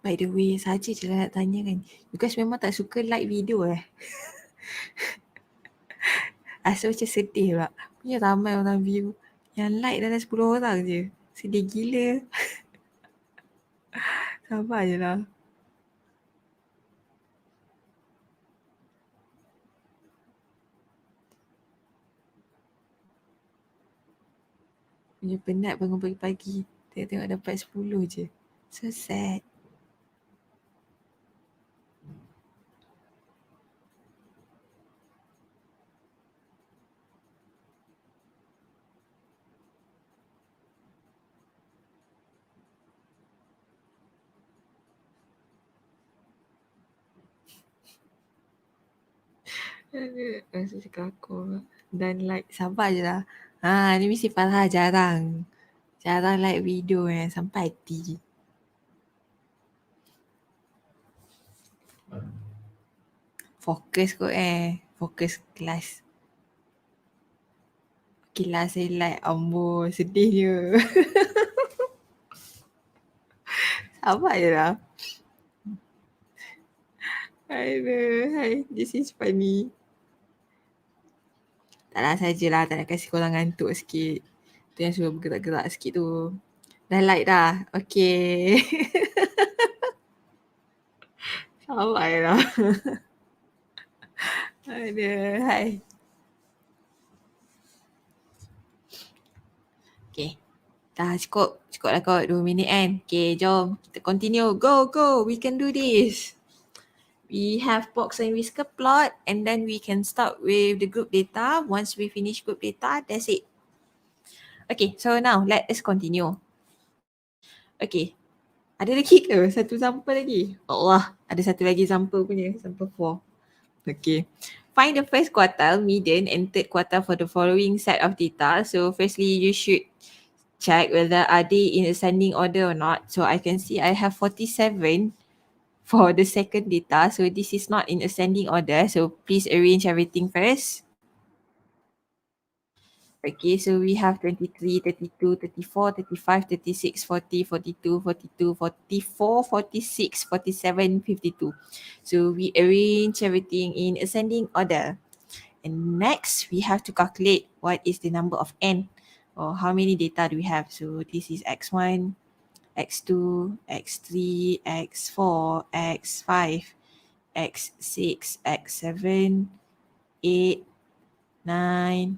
By the way, saja je lah nak tanya kan. You guys memang tak suka like video Rasa macam sedih pula. Punya ramai orang view. Yang like dalam 10 orang je. Sedih gila. Sabar je lah. Punya penat bangun pagi-pagi. Tengok-tengok dapat 10 je. So sad. Rasa cakap aku. Dan like sabar je lah. Ni mesti Farah jarang. Jarang like video sampai hati. Fokus kot Fokus kelas. Kelas saya like amboi sedihnya. Sabar je lah. Aduh, hai, this is funny. Taklah sajalah, tak nak kasi korang ngantuk sikit. Tu yang suruh bergerak-gerak sikit tu. Dah like dah? Okay. Sabar je lah. Aduh, hai. Okay. Dah cukup. Cukup lah kot 2 minit kan. Okay, jom. Kita continue. Go, go. We can do this. We have box and whisker plot and then we can start with the group data. Once we finish group data, that's it. Okay, so now let us continue. Okay, ada lagi ke? Satu sampel lagi? Allah, ada satu lagi sampel punya, sampel 4. Okay. Find the first quartile, median and third quartile for the following set of data. So firstly, you should check whether are they in ascending order or not. So I can see I have 47 for the second data. So this is not in ascending order. So please arrange everything first. Okay, so we have 23, 32, 34, 35, 36, 40, 42, 42, 44, 46, 47, 52. So we arrange everything in ascending order. And next, we have to calculate what is the number of n or how many data do we have. So this is x1, x2, x3, x4, x5, x6, x7, 8, 9,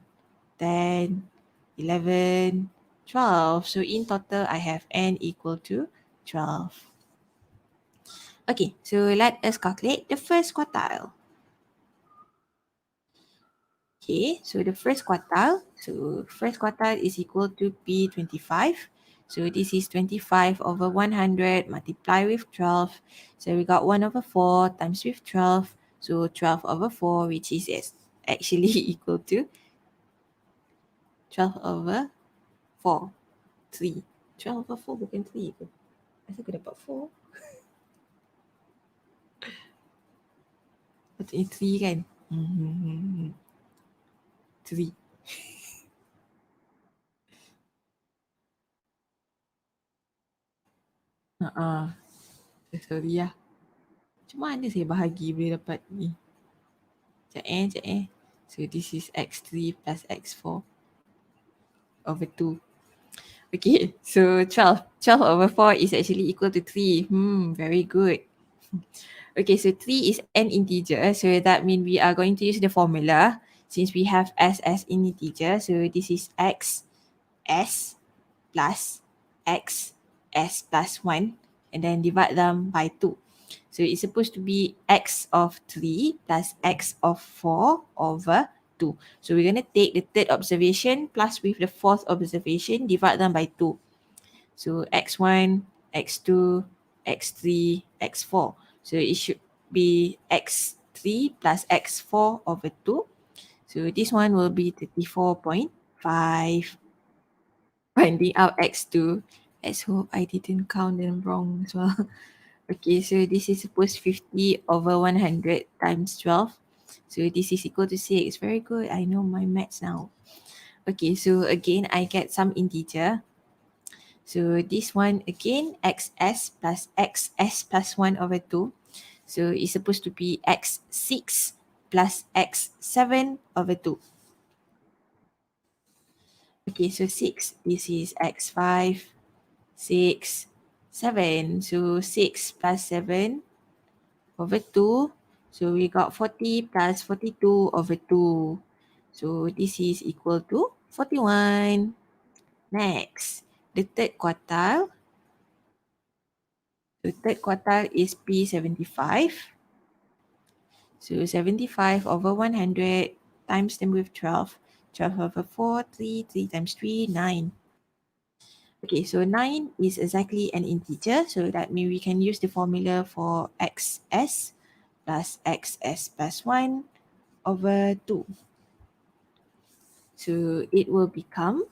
10, 11, 12. So in total, I have n equal to 12. Okay, so let us calculate the first quartile. Okay, so the first quartile is equal to P25. So this is 25 over 100 multiply with 12. So we got 1 over 4 times with 12. So 12 over 4, which is actually equal to 12 over 4, 3. 12 over 4 bukan 3 ke? Asal aku dapat 4? Patutnya 3 kan? 3. Sorry lah. Macam mana saya bahagi boleh dapat ni? Sekejap. So this is x3 plus x4 over 2. Okay, so 12. 12 over 4 is actually equal to 3. Very good. Okay, so 3 is an integer. So that means we are going to use the formula. Since we have s as an integer, so this is x s plus x s plus 1 and then divide them by 2. So it's supposed to be x of 3 plus x of 4 over 2. So we're going to take the third observation plus with the fourth observation, divide them by 2. So x1, x2, x3, x4. So it should be x3 plus x4 over 2. So this one will be 34.5. Finding out x2. Let's hope I didn't count them wrong as well. Okay, so this is supposed 50 over 100 times 12. So this is equal to 6. Very good. I know my maths now. Okay, so again, I get some integer. So this one again, xs plus xs plus 1 over 2. So it's supposed to be x6 plus x7 over 2. Okay, so 6. This is x5, 6, 7. So 6 plus 7 over 2. So we got 40 plus 42 over 2. So this is equal to 41. Next, the third quartile. The third quartile is P75. So 75 over 100 times them with 12. 12 over 4, 3, 3 times 3, 9. Okay, so 9 is exactly an integer. So that means we can use the formula for xs plus xs plus 1 over 2. So it will become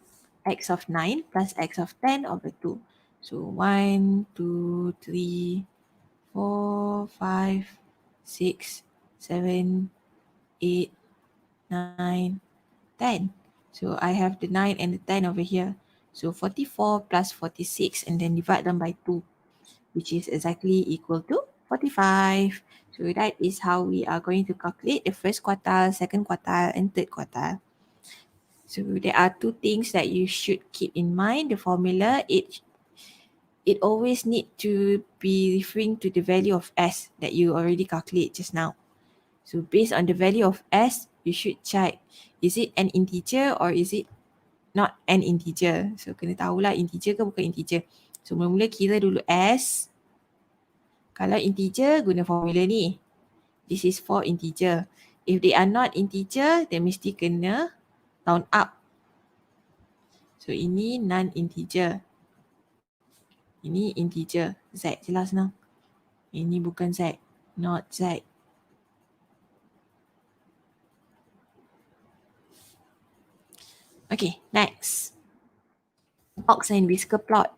x of 9 plus x of 10 over 2. So 1, 2, 3, 4, 5, 6, 7, 8, 9, 10. So I have the 9 and the 10 over here. So 44 plus 46 and then divide them by 2, which is exactly equal to 45. So that is how we are going to calculate the first quartile, second quartile, and third quartile. So there are two things that you should keep in mind. The formula, it always need to be referring to the value of s that you already calculate just now. So based on the value of s, you should check, is it an integer or is it not an integer? So kena tahulah integer ke bukan integer. So mula-mula kira dulu s. Kalau integer, guna formula ni. This is for integer. If they are not integer, then mesti kena round up. So ini non-integer. Ini integer. Z je lah senang. Ini bukan Z. Not Z. Okay, next. Box and whisker plot.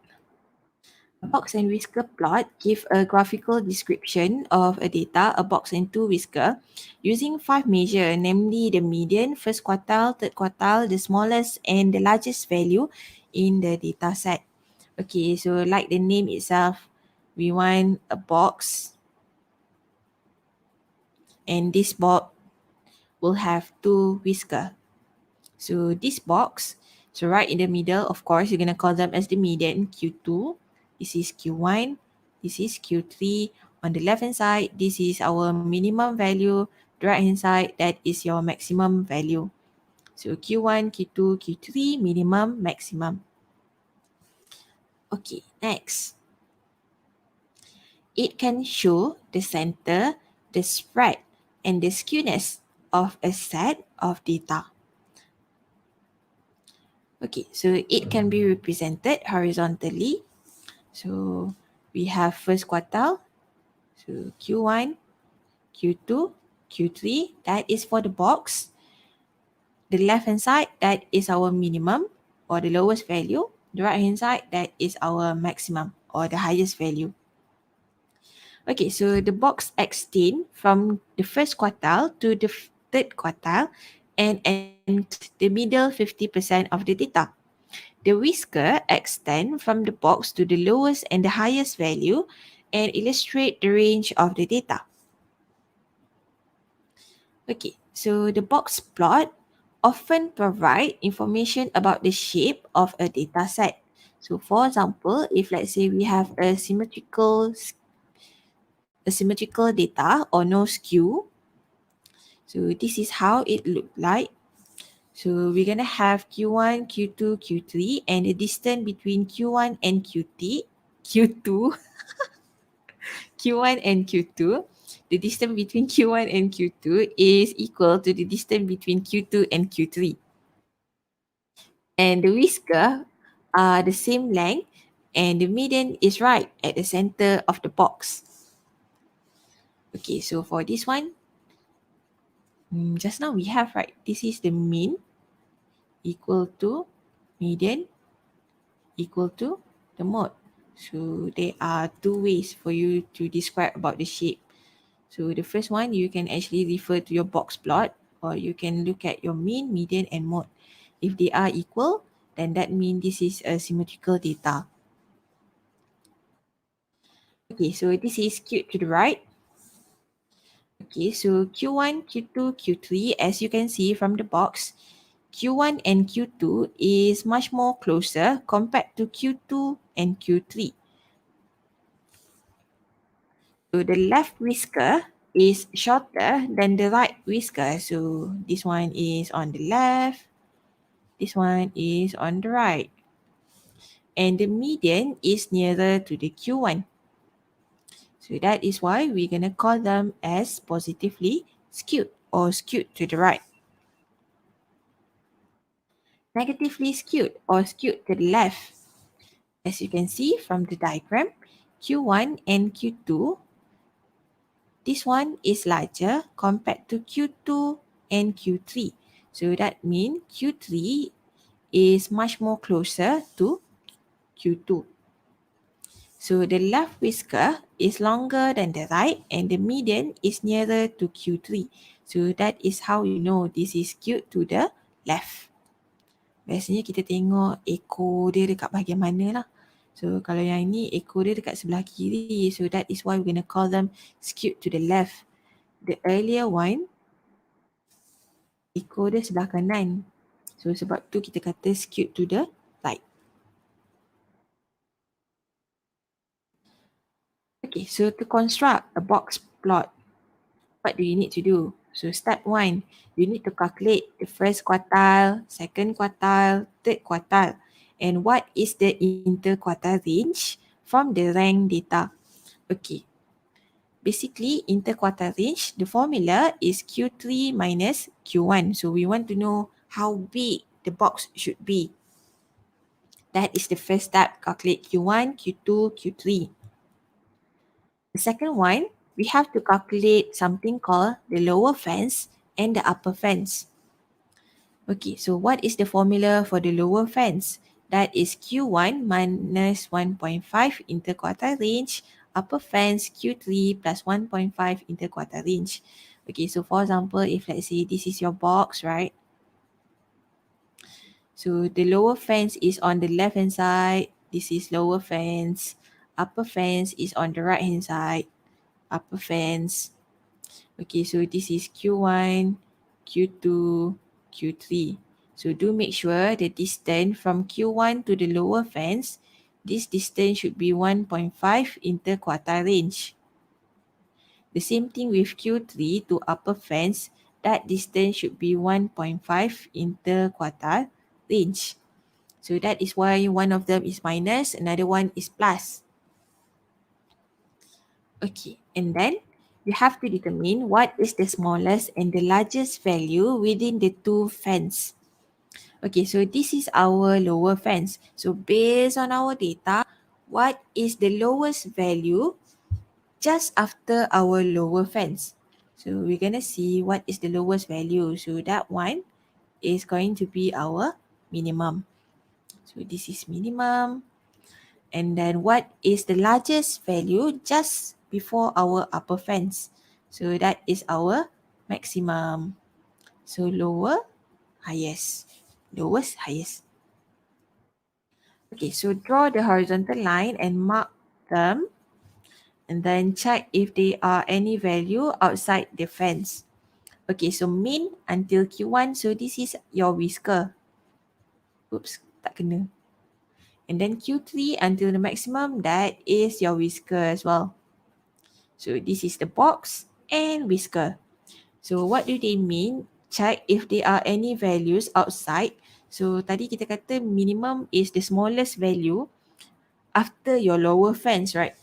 A box and whisker plot give a graphical description of a data, a box and two whisker, using 5 measures, namely the median, first quartile, third quartile, the smallest and the largest value in the data set. Okay, so like the name itself, we want a box, and this box will have 2 whisker. So this box, so right in the middle, of course, you're going to call them as the median, Q2. This is Q1. This is Q3. On the left hand side, this is our minimum value. The right hand side, that is your maximum value. So Q1, Q2, Q3, minimum, maximum. Okay, next. It can show the center, the spread, and the skewness of a set of data. Okay, so it can be represented horizontally. So we have first quartile, so Q1, Q2, Q3, that is for the box. The left hand side, that is our minimum or the lowest value. The right hand side, that is our maximum or the highest value. Okay, so the box extends from the first quartile to the third quartile and enclose the middle 50% of the data. The whisker extends from the box to the lowest and the highest value and illustrate the range of the data. Okay, so the box plot often provide information about the shape of a data set. So for example, if let's say we have a symmetrical data or no skew, so this is how it look like. So we're gonna have Q1, Q2, Q3, and the distance between Q1 and Q2, Q1 and Q2. The distance between Q1 and Q2 is equal to the distance between Q2 and Q3. And the whisker are the same length and the median is right at the center of the box. Okay, so for this one, just now we have, right, this is the mean equal to median equal to the mode. So there are two ways for you to describe about the shape. So the first one, you can actually refer to your box plot or you can look at your mean, median and mode. If they are equal, then that means this is a symmetrical data. Okay, so this is skewed to the right. Okay, so Q1, Q2, Q3, as you can see from the box, Q1 and Q2 is much more closer compared to Q2 and Q3. So the left whisker is shorter than the right whisker. So this one is on the left, this one is on the right. And the median is nearer to the Q1. So that is why we're going to call them as positively skewed or skewed to the right. Negatively skewed or skewed to the left. As you can see from the diagram, Q1 and Q2, this one is larger compared to Q2 and Q3. So that means Q3 is much more closer to Q2. So the left whisker is longer than the right and the median is nearer to Q3. So that is how you know this is skewed to the left. Biasanya kita tengok ekor dia dekat bahagian mana lah. So kalau yang ini ekor dia dekat sebelah kiri. So that is why we're going to call them skewed to the left. The earlier one, ekor dia sebelah kanan. So sebab tu kita kata skewed to the right. Okay, so to construct a box plot, what do you need to do? So step 1, you need to calculate the first quartile, second quartile, third quartile, and what is the interquartile range from the rank data. Okay, basically interquartile range, the formula is Q3 minus Q1. So we want to know how big the box should be. That is the first step, calculate Q1, Q2, Q3. The second one, we have to calculate something called the lower fence and the upper fence. Okay, so what is the formula for the lower fence? That is Q1 minus 1.5 interquartile range, upper fence Q3 plus 1.5 interquartile range. Okay, so for example, if let's say this is your box, right? So the lower fence is on the left hand side. This is lower fence. Upper fence is on the right hand side. Upper fence. Okay, so this is Q1, Q2, Q3. So do make sure the distance from Q1 to the lower fence, this distance should be 1.5 interquartile range. The same thing with Q3 to upper fence, that distance should be 1.5 interquartile range. So that is why one of them is minus, another one is plus. Okay, and then you have to determine what is the smallest and the largest value within the two fence. Okay, so this is our lower fence. So based on our data, what is the lowest value just after our lower fence? So we're going to see what is the lowest value. So that one is going to be our minimum. So this is minimum. And then what is the largest value just before our upper fence? So that is our maximum. So lower, highest. Lowest, highest. Okay, so draw the horizontal line and mark them and then check if there are any value outside the fence. Okay, so min until Q1, so this is your whisker. Oops, tak kena. And then Q3 until the maximum, that is your whisker as well. So this is the box and whisker. So what do they mean? Check if there are any values outside. So tadi kita kata minimum is the smallest value after your lower fence, right?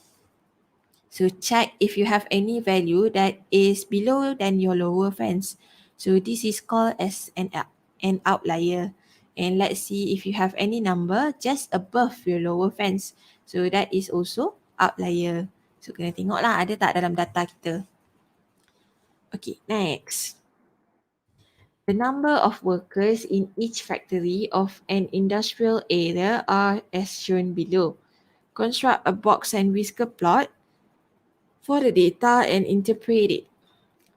So check if you have any value that is below than your lower fence. So this is called as an outlier. And let's see if you have any number just above your lower fence. So that is also outlier. So kena tengok lah ada tak dalam data kita. Okay, next. The number of workers in each factory of an industrial area are as shown below. Construct a box and whisker plot for the data and interpret it.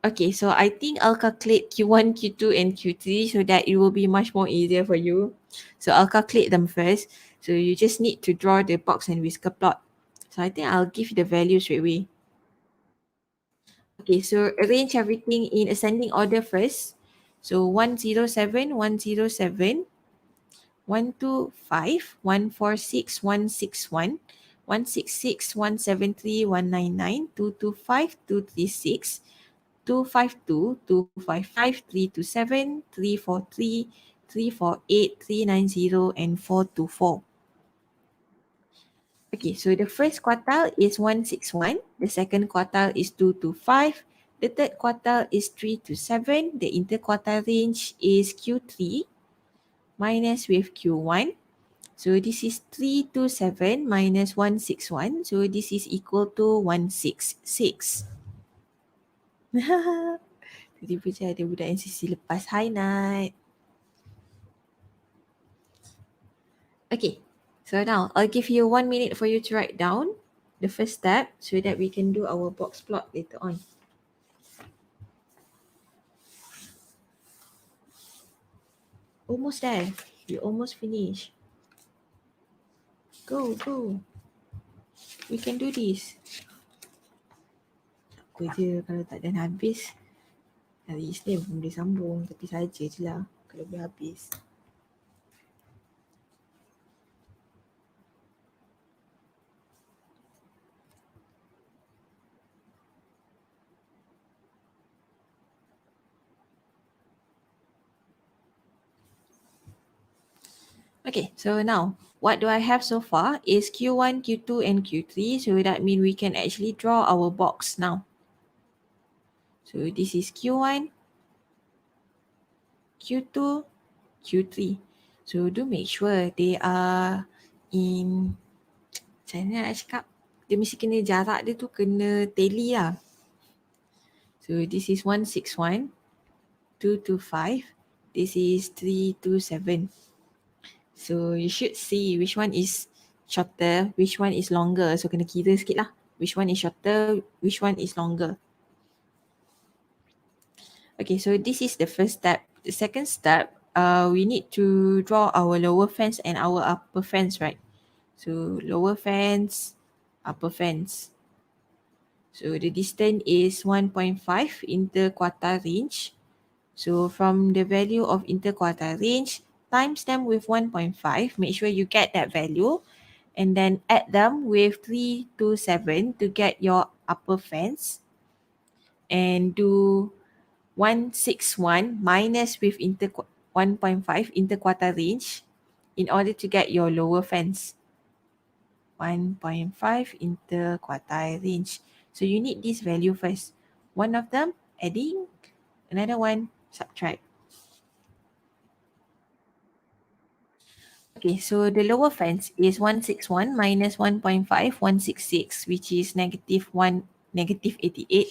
Okay, so I think I'll calculate Q1, Q2 and Q3 so that it will be much more easier for you. So I'll calculate them first. So you just need to draw the box and whisker plot. So I think I'll give you the values straight away. Okay, so arrange everything in ascending order first. So 107, 107, 125, 146, 161, 166, 173, 199, 225, 236, 252, 255, 327, 343, 348, 390, and 424. Okay, so the first quartile is 161, the second quartile is 225, the third quartile is 327, the interquartile range is Q3 minus with Q1. So this is 327 minus 161, so this is equal to 166. Tiba-tiba je ada budak NCC lepas. Hi Nat. Okay, so now I'll give you 1 minute for you to write down the first step so that we can do our box plot later on. Almost there. We almost finish. Go, go. We can do this. Apa je kalau tak dan habis. Hari Isnin pun boleh sambung tapi saja je lah kalau boleh habis. Okay, so now what do I have so far is Q1, Q2 and Q3. So that means we can actually draw our box now. So this is Q1, Q2, Q3. So do make sure they are in, macam mana nak cakap, dia mesti kena jarak dia tu kena tally lah. So this is 161, 225, this is 327. So you should see which one is shorter, which one is longer. So kena kira sikit lah. Which one is shorter, which one is longer. Okay, so this is the first step. The second step, we need to draw our lower fence and our upper fence, right? So lower fence, upper fence. So the distance is 1.5 interquartile range. So from the value of interquartile range, times them with 1.5, make sure you get that value, and then add them with 327 to get your upper fence, and do 161 minus with 1.5 interquartile range in order to get your lower fence. 1.5 interquartile range. So you need this value first. One of them adding, another one subtract. Okay, so the lower fence is 161 minus 1.5, 166, which is negative 88.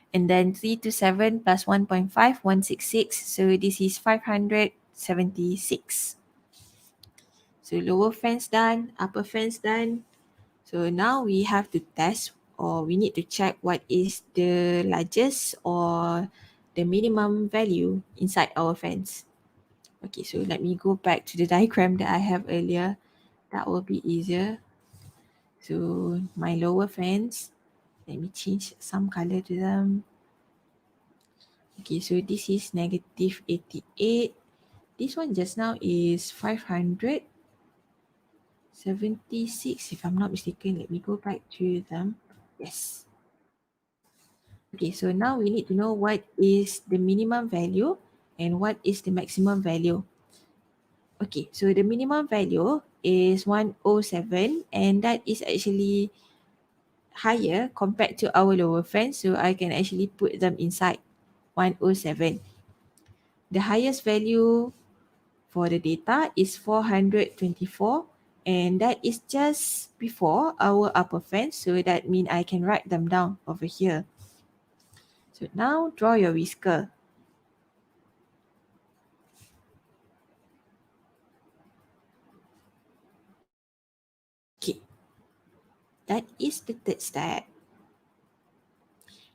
And then 327 plus 1.5, 166. So this is 576. So lower fence done, upper fence done. So now we have to test, or we need to check what is the largest or the minimum value inside our fence. Okay, so let me go back to the diagram that I have earlier. That will be easier. So my lower fence, let me change some color to them. Okay, so this is negative 88. This one just now is 576, if I'm not mistaken. Let me go back to them. Yes. Okay, so now we need to know what is the minimum value and what is the maximum value. Okay, so the minimum value is 107, and that is actually higher compared to our lower fence, so I can actually put them inside 107. The highest value for the data is 424, and that is just before our upper fence, so that means I can write them down over here. So now draw your whisker. Okay, that is the third step.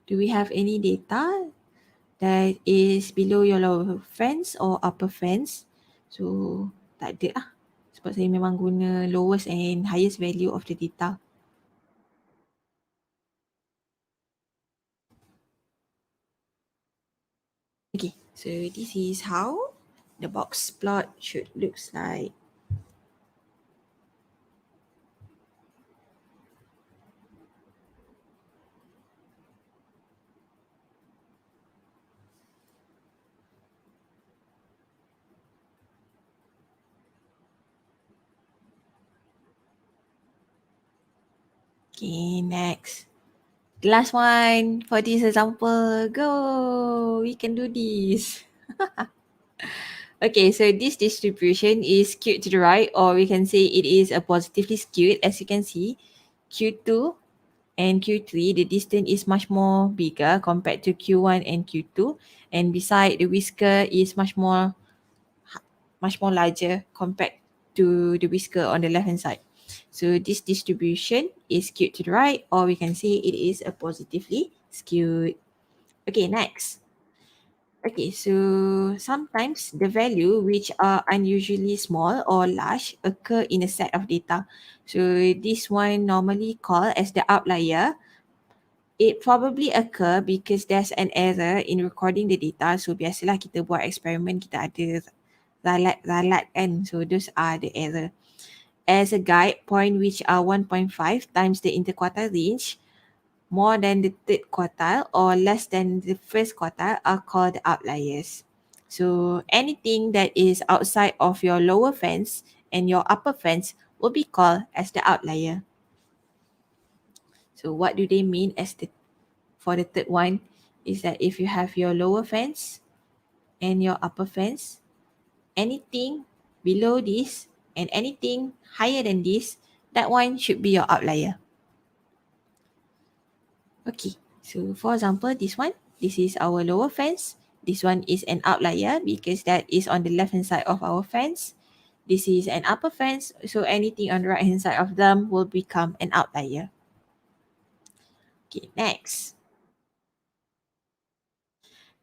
Do we have any data that is below your lower fence or upper fence? So tak ada lah, sebab saya memang guna lowest and highest value of the data. Okay, so this is how the box plot should looks like. Okay, next. The last one for this example. Go! We can do this. Okay, so this distribution is skewed to the right, or we can say it is a positively skewed. As you can see, Q2 and Q3, the distance is much more bigger compared to Q1 and Q2. And beside, the whisker is much more larger compared to the whisker on the left hand side. So this distribution is skewed to the right, or we can say it is a positively skewed. Okay, next. Okay, so sometimes the value which are unusually small or large occur in a set of data. So this one normally called as the outlier. It probably occur because there's an error in recording the data. So biasalah kita buat eksperimen, kita ada ralat kan. So those are the error. As a guide, point which are 1.5 times the interquartile range, more than the third quartile or less than the first quartile are called outliers. So anything that is outside of your lower fence and your upper fence will be called as the outlier. So what do they mean as for the third one is that if you have your lower fence and your upper fence, anything below this and anything higher than this, that one should be your outlier. Okay, so for example, this is our lower fence. This one is an outlier because that is on the left hand side of our fence. This is an upper fence, so anything on the right hand side of them will become an outlier. Okay, next.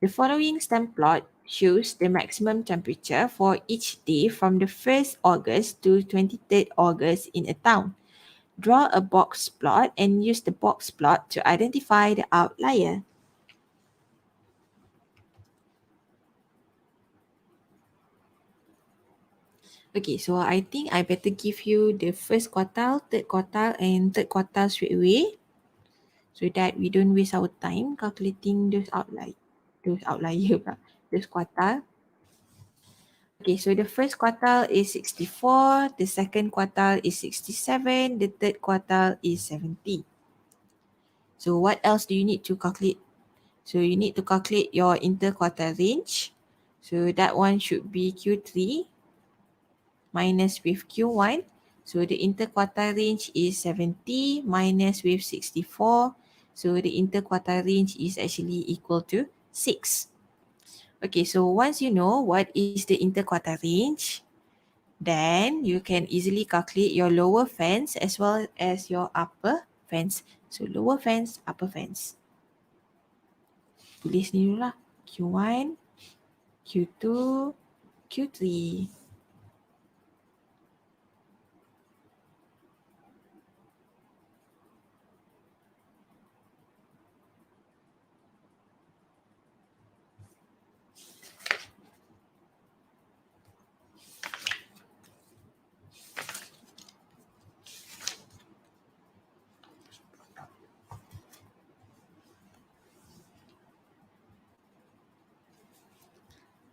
The following stem plot shows the maximum temperature for each day from the 1st August to 23rd August in a town. Draw a box plot and use the box plot to identify the outlier. Okay, so I think I better give you the first quartile, third quartile, and third quartile straight away, so that we don't waste our time calculating those outlier, those quartile. Okay, so the first quartile is 64, the second quartile is 67, the third quartile is 70. So what else do you need to calculate? So you need to calculate your interquartile range. So that one should be Q3 minus with Q1. So the interquartile range is 70 minus with 64. So the interquartile range is actually equal to 6. Okay, so once you know what is the interquartile range, then you can easily calculate your lower fence as well as your upper fence. So lower fence, upper fence. Tulis ni dulu lah. Q1, Q2, Q3.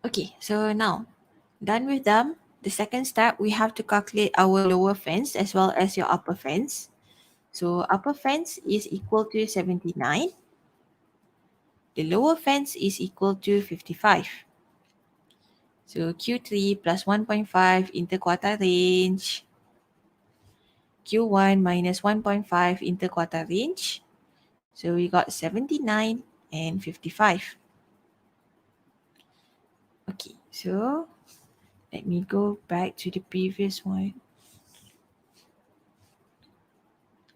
Okay, so now done with them. The second step, we have to calculate our lower fence as well as your upper fence. So upper fence is equal to 79. The lower fence is equal to 55. So Q3 plus 1.5 interquartile range. Q1 minus 1.5 interquartile range. So we got 79 and 55. Okay, so let me go back to the previous one.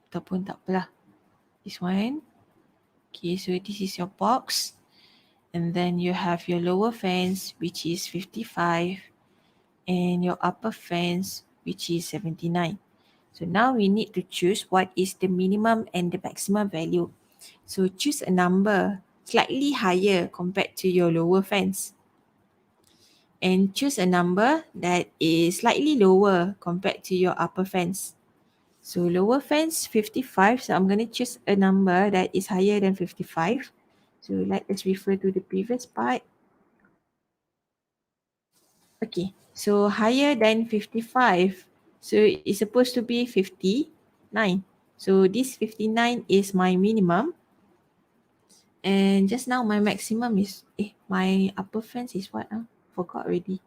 Ataupun tak apalah. This one. Okay, so this is your box. And then you have your lower fence, which is 55. And your upper fence, which is 79. So now we need to choose what is the minimum and the maximum value. So choose a number slightly higher compared to your lower fence. And choose a number that is slightly lower compared to your upper fence. So lower fence 55, so I'm going to choose a number that is higher than 55. So let us refer to the previous part. Okay, so higher than 55, so it's supposed to be 59. So this 59 is my minimum. And just now my maximum is, my upper fence is what? Forgot already.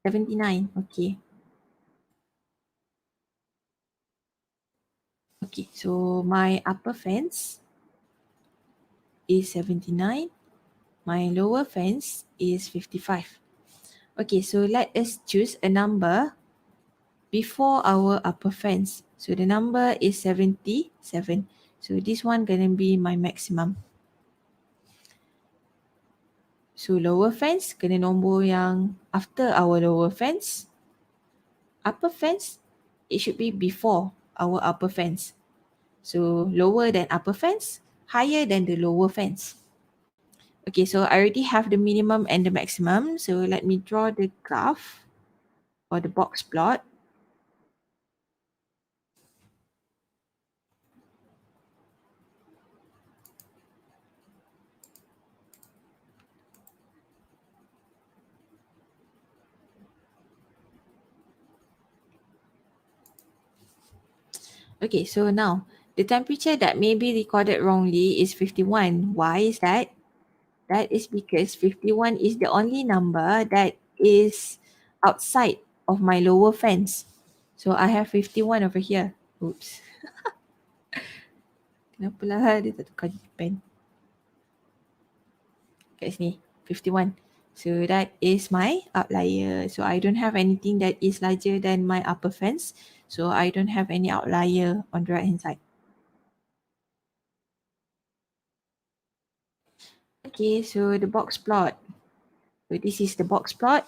79, okay. Okay, so my upper fence is 79. My lower fence is 55. Okay, so let us choose a number before our upper fence. So the number is 77. So this one gonna be my maximum. So lower fence kena nombor yang after our lower fence. Upper fence, it should be before our upper fence. So lower than upper fence, higher than the lower fence. Okay, so I already have the minimum and the maximum. So let me draw the graph or the box plot. Okay, so now the temperature that may be recorded wrongly is 51. Why is that? That is because 51 is the only number that is outside of my lower fence. So I have 51 over here. Oops. Kenapa lah dia tak tukar pen? Kat sini, 51. So that is my outlier. So I don't have anything that is larger than my upper fence. So I don't have any outlier on the right hand side. Okay, so the box plot. So this is the box plot.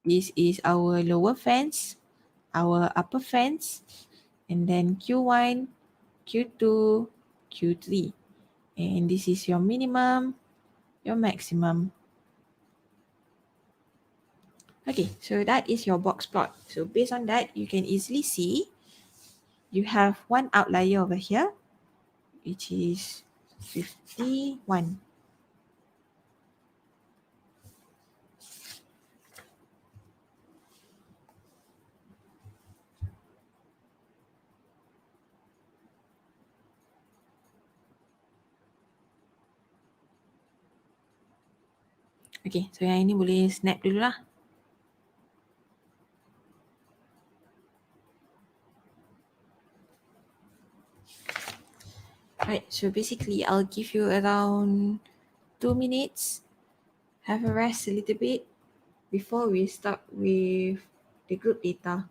This is our lower fence, our upper fence, and then Q1, Q2, Q3. And this is your minimum, your maximum. Okay, so that is your box plot. So based on that, you can easily see you have one outlier over here, which is 51. Okay, so yang ini boleh snap dulu lah. Right, so basically I'll give you around 2 minutes. Have a rest a little bit before we start with the group data.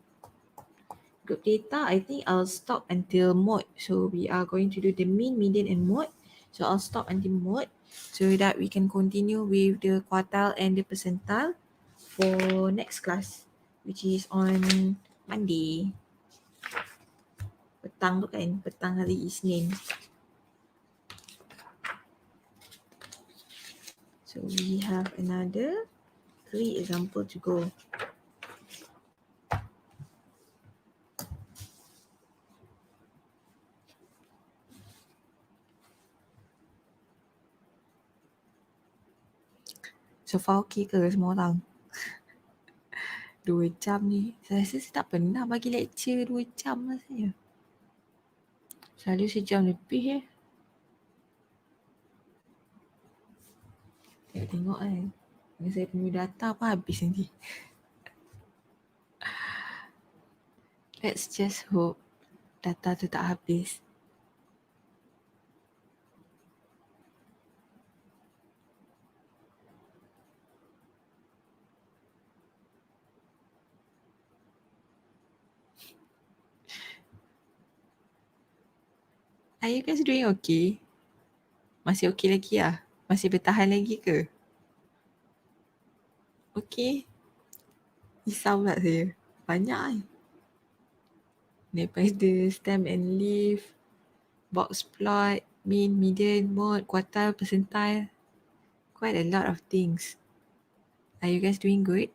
Group data, I think I'll stop until mode. So we are going to do the mean, median, and mode. So I'll stop until mode so that we can continue with the quartile and the percentile for next class, which is on Monday. Petang tu kan, petang hari Isnin. So we have another 3 example to go. So far okay ke semua orang? 2 jam ni. Saya rasa saya tak pernah bagi lecture 2 jam rasanya. Selalu sejam lebih Tengok kan. Kalau saya punya data pun habis nanti. Let's just hope data tu tak habis. Are you guys doing okay? Masih okay lagi lah? Masih bertahan lagi ke? Okay. Risau pula saya. Banyak kan. Daripada stem and leaf, box plot, mean, median, mode, quartile, percentile. Quite a lot of things. Are you guys doing good?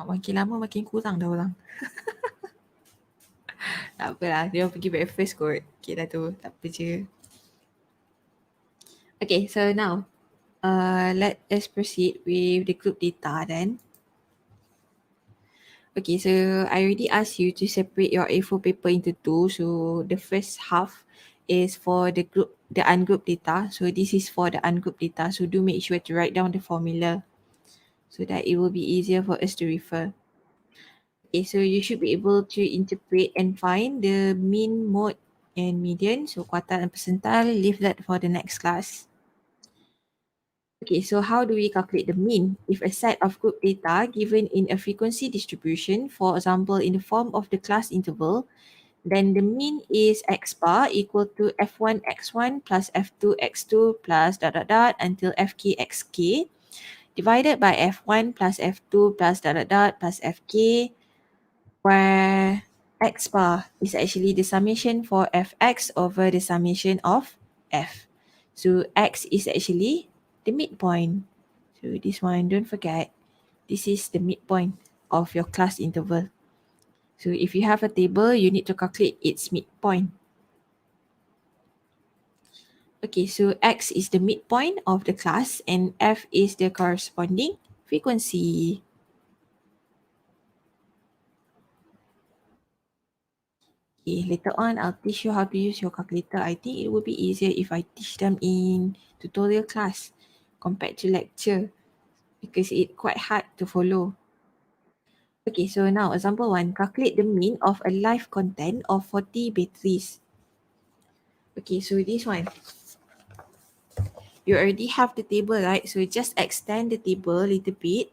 Makin lama makin kurang dah orang. Tak apalah, dia pergi breakfast kot. Okay dah tu, tak apa je. Okay, so now let us proceed with the group data then. Okay, so I already asked you to separate your A4 paper into two. So the first half is for the ungrouped data. So this is for the ungrouped data. So do make sure to write down the formula so that it will be easier for us to refer. Okay, so you should be able to interpret and find the mean, mode, and median. So quartile and percentile, leave that for the next class. Okay, so how do we calculate the mean? If a set of group data given in a frequency distribution, for example, in the form of the class interval, then the mean is x bar equal to f1 x1 plus f2 x2 plus dot dot dot until fk xk divided by f1 plus f2 plus dot dot dot plus fk, where x bar is actually the summation for fx over the summation of f. So x is actually the midpoint. So this one, don't forget, this is the midpoint of your class interval. So if you have a table, you need to calculate its midpoint. Okay, so x is the midpoint of the class and f is the corresponding frequency. Okay, later on I'll teach you how to use your calculator. I think it would be easier if I teach them in tutorial class compared to lecture because it's quite hard to follow. Okay, so now example 1, calculate the mean of a life content of 40 batteries. Okay, so this one, you already have the table, right? So just extend the table a little bit.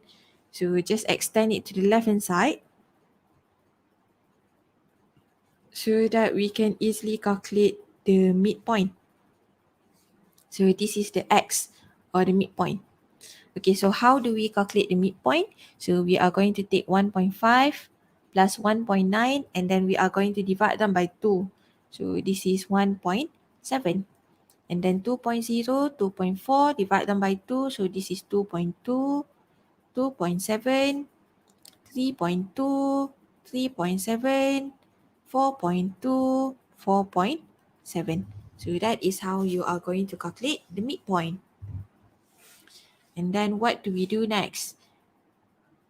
So just extend it to the left hand side so that we can easily calculate the midpoint. So this is the x or the midpoint. Okay, so how do we calculate the midpoint? So we are going to take 1.5 plus 1.9 and then we are going to divide them by 2. So this is 1.7. And then 2.0, 2.4, divide them by 2. So this is 2.2, 2.7, 3.2, 3.7, 4.2, 4.7. So that is how you are going to calculate the midpoint. And then what do we do next?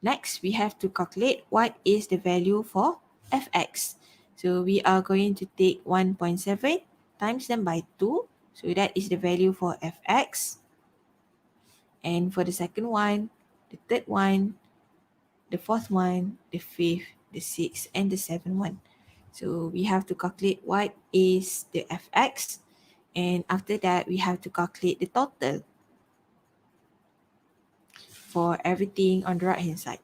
Next, we have to calculate what is the value for fx. So we are going to take 1.7 times them by 2. So that is the value for fx. And for the second one, the third one, the fourth one, the fifth, the sixth, and the seventh one. So we have to calculate what is the fx, and after that we have to calculate the total for everything on the right hand side.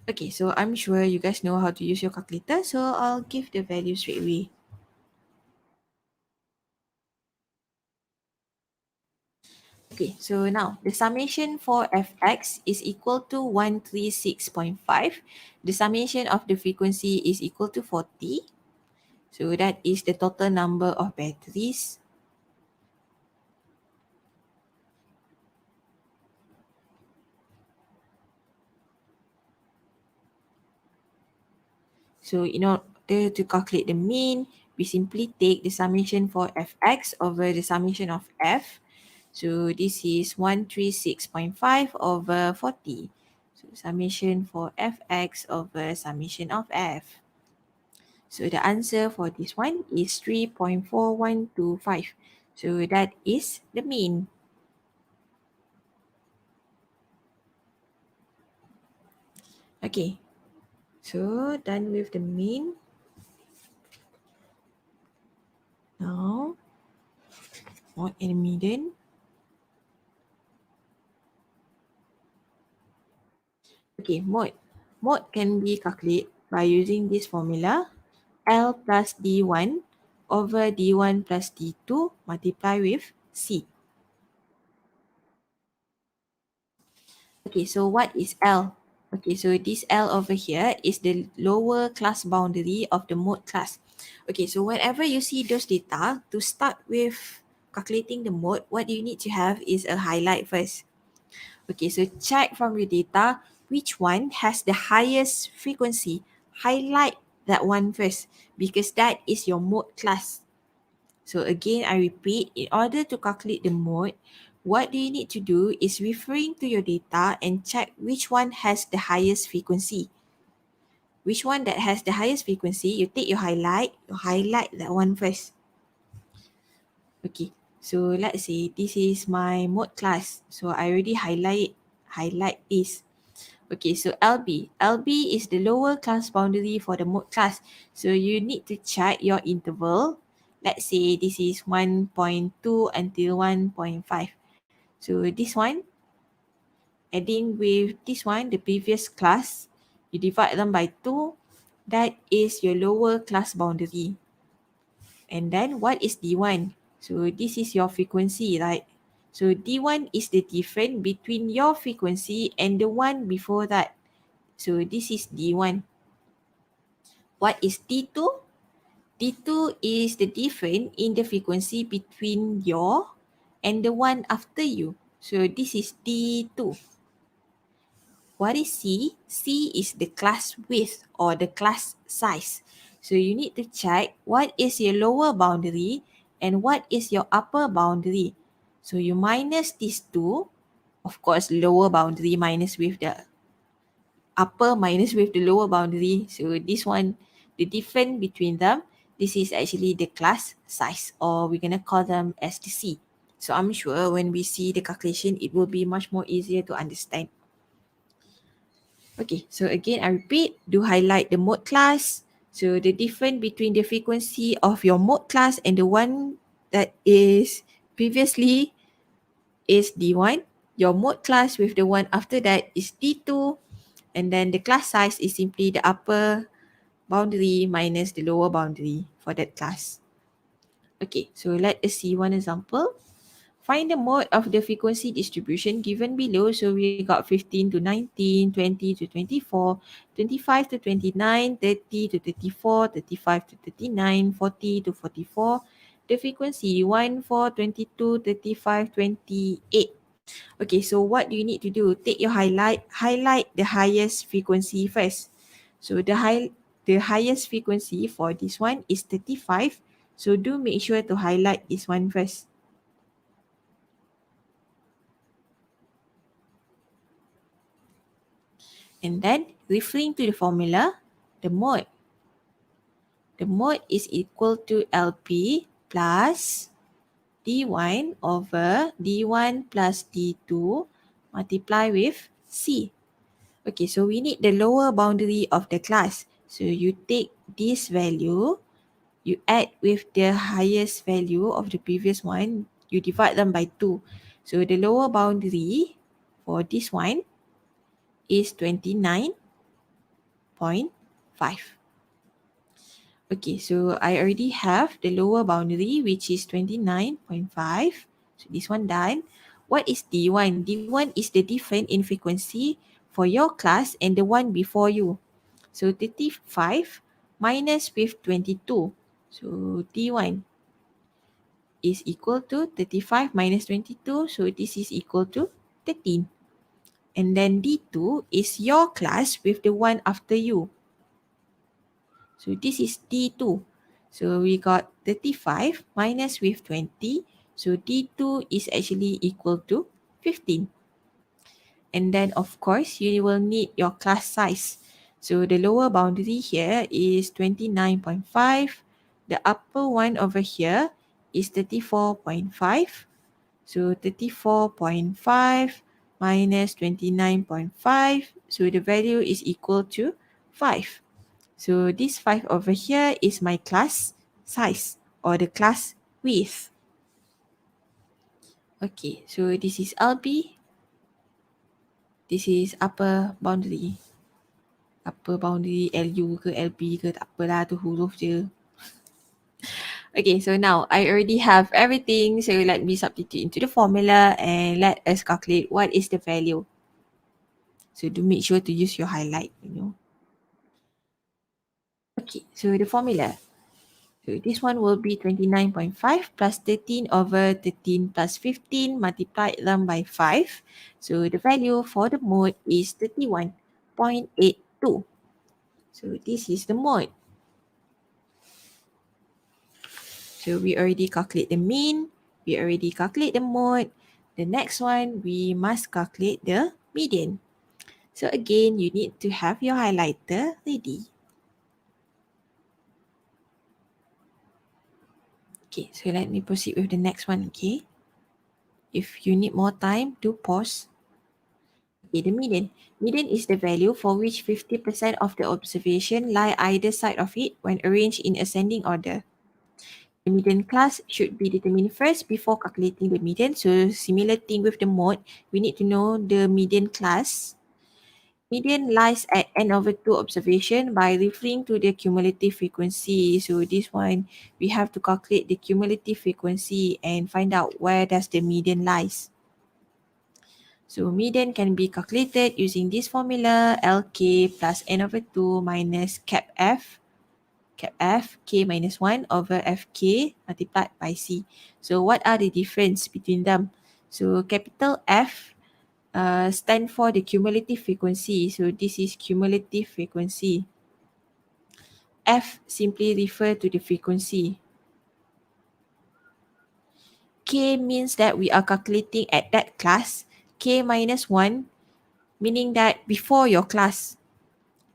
Okay, so I'm sure you guys know how to use your calculator, so I'll give the value straight away. Okay, so now the summation for fx is equal to 136.5. The summation of the frequency is equal to 40. So that is the total number of batteries. So in order to calculate the mean, we simply take the summation for fx over the summation of f. So this is 136.5 over 40. So summation for fx over summation of f. So the answer for this one is 3.4125. So that is the mean. Okay, so done with the mean. Now, mode and median. Okay, mode. Mode can be calculated by using this formula. L plus D1 over D1 plus D2 multiply with C. Okay, so what is L? Okay, so this L over here is the lower class boundary of the mode class. Okay, so whenever you see those data, to start with calculating the mode, what you need to have is a highlight first. Okay, so check from your data which one has the highest frequency. Highlight that one first because that is your mode class. So again, I repeat, in order to calculate the mode, what do you need to do is referring to your data and check which one has the highest frequency. Which one that has the highest frequency, you take you highlight that one first. Okay, so let's say this is my mode class. So I already highlight this. Okay, so LB. LB is the lower class boundary for the mode class. So you need to check your interval. Let's say this is 1.2 until 1.5. So this one, adding with this one, the previous class, you divide them by 2. That is your lower class boundary. And then what is D1? So this is your frequency, right? So D1 is the difference between your frequency and the one before that. So this is D1. What is D2? D2 is the difference in the frequency between your and the one after you. So this is D2. What is C? C is the class width or the class size. So you need to check what is your lower boundary and what is your upper boundary. So you minus these two. Of course, lower boundary minus with the upper minus with the lower boundary. So this one, the difference between them, this is actually the class size, or we're going to call them as the C. So I'm sure when we see the calculation, it will be much more easier to understand. Okay, so again, I repeat, do highlight the mode class. So the difference between the frequency of your mode class and the one that is previously is D1. Your mode class with the one after that is D2. And then the class size is simply the upper boundary minus the lower boundary for that class. Okay, so let us see one example. Find the mode of the frequency distribution given below. So we got 15 to 19, 20 to 24, 25 to 29, 30 to 34, 35 to 39, 40 to 44. The frequency 1, 4, 22, 35, 28. Okay, so what do you need to do? Take your highlight the highest frequency first. So the highest frequency for this one is 35. So do make sure to highlight this one first. And then referring to the formula, the mode. The mode is equal to LP plus D1 over D1 plus D2 multiply with C. Okay, so we need the lower boundary of the class. So you take this value, you add with the highest value of the previous one, you divide them by 2. So the lower boundary for this one is 29.5. Okay, so I already have the lower boundary, which is 29.5. So this one done. What is D1? D1 is the difference in frequency for your class and the one before you. So 35 minus with 22. So D1 is equal to 35 minus 22. So this is equal to 13. And then D2 is your class with the one after you. So this is D2. So we got 35 minus with 20. So D2 is actually equal to 15. And then of course you will need your class size. So the lower boundary here is 29.5. The upper one over here is 34.5. So 34.5 minus 29.5. So the value is equal to 5. So this 5 over here is my class size or the class width. Okay, so this is LB. This is upper boundary. Upper boundary LU ke LB ke tak apalah, tu huruf je. Okay, so now I already have everything. So let me substitute into the formula and let us calculate what is the value. So do make sure to use your highlight, Okay, so the formula. So this one will be 29.5 plus 13 over 13 plus 15 multiplied them by 5. So the value for the mode is 31.82. So this is the mode. So we already calculate the mean. We already calculate the mode. The next one, we must calculate the median. So again, you need to have your highlighter ready. Okay, so let me proceed with the next one, okay? If you need more time, do pause. Okay, the median. Median is the value for which 50% of the observation lie either side of it when arranged in ascending order. The median class should be determined first before calculating the median. So similar thing with the mode, we need to know the median class. Median lies at n over 2 observation by referring to the cumulative frequency. So this one, we have to calculate the cumulative frequency and find out where does the median lies. So median can be calculated using this formula, LK plus n over 2 minus cap F, K minus 1 over Fk multiplied by C. So what are the difference between them? So capital F stand for the cumulative frequency. So this is cumulative frequency. F simply refer to the frequency. K means that we are calculating at that class. K minus 1 meaning that before your class.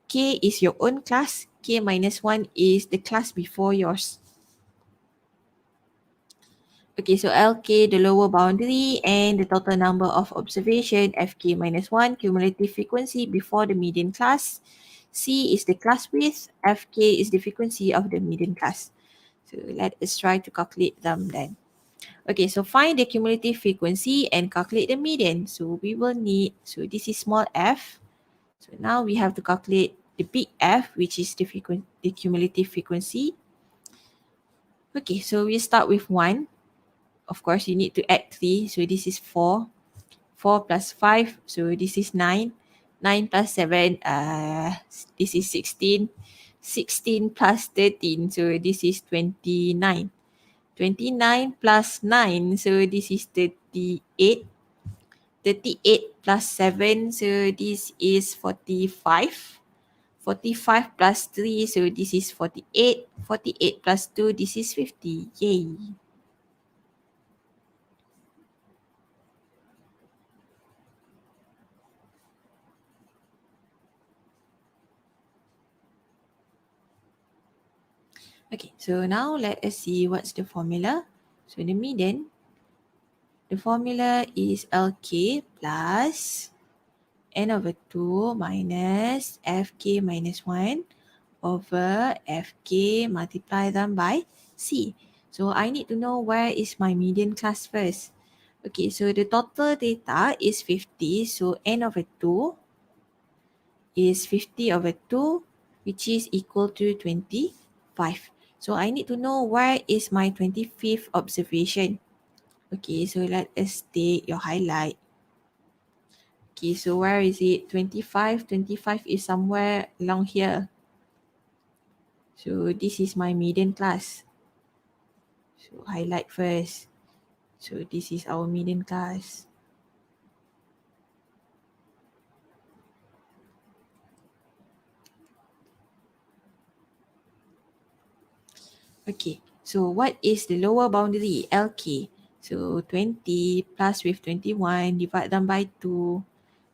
K is your own class. K minus 1 is the class before yours. Okay, so LK, the lower boundary, and the total number of observation, FK minus 1, cumulative frequency before the median class. C is the class width. FK is the frequency of the median class. So let us try to calculate them then. Okay, so find the cumulative frequency and calculate the median. So we will need, so this is small f. So now we have to calculate the big F, which is the cumulative frequency. Okay, so we start with 1. Of course, you need to add 3. So this is 4. 4 plus 5. So this is 9. 9 plus 7. This is 16. 16 plus 13. So this is 29. 29 plus 9. So this is 38. 38 plus 7. So this is 45. 45 plus 3, so this is 48. 48 plus 2, this is 50. Yay! Okay, so now let us see what's the formula. So the median The formula is LK plus n over 2 minus Fk minus 1 over Fk multiply them by C. So I need to know where is my median class first. Okay, so the total data is 50. So n over 2 is 50 over 2, which is equal to 25. So I need to know where is my 25th observation. Okay, so let us take your highlight. Okay, so where is it? 25. 25 is somewhere along here. So this is my median class. So highlight first. So this is our median class. Okay, so what is the lower boundary? LK. So 20 plus with 21, divide them by 2.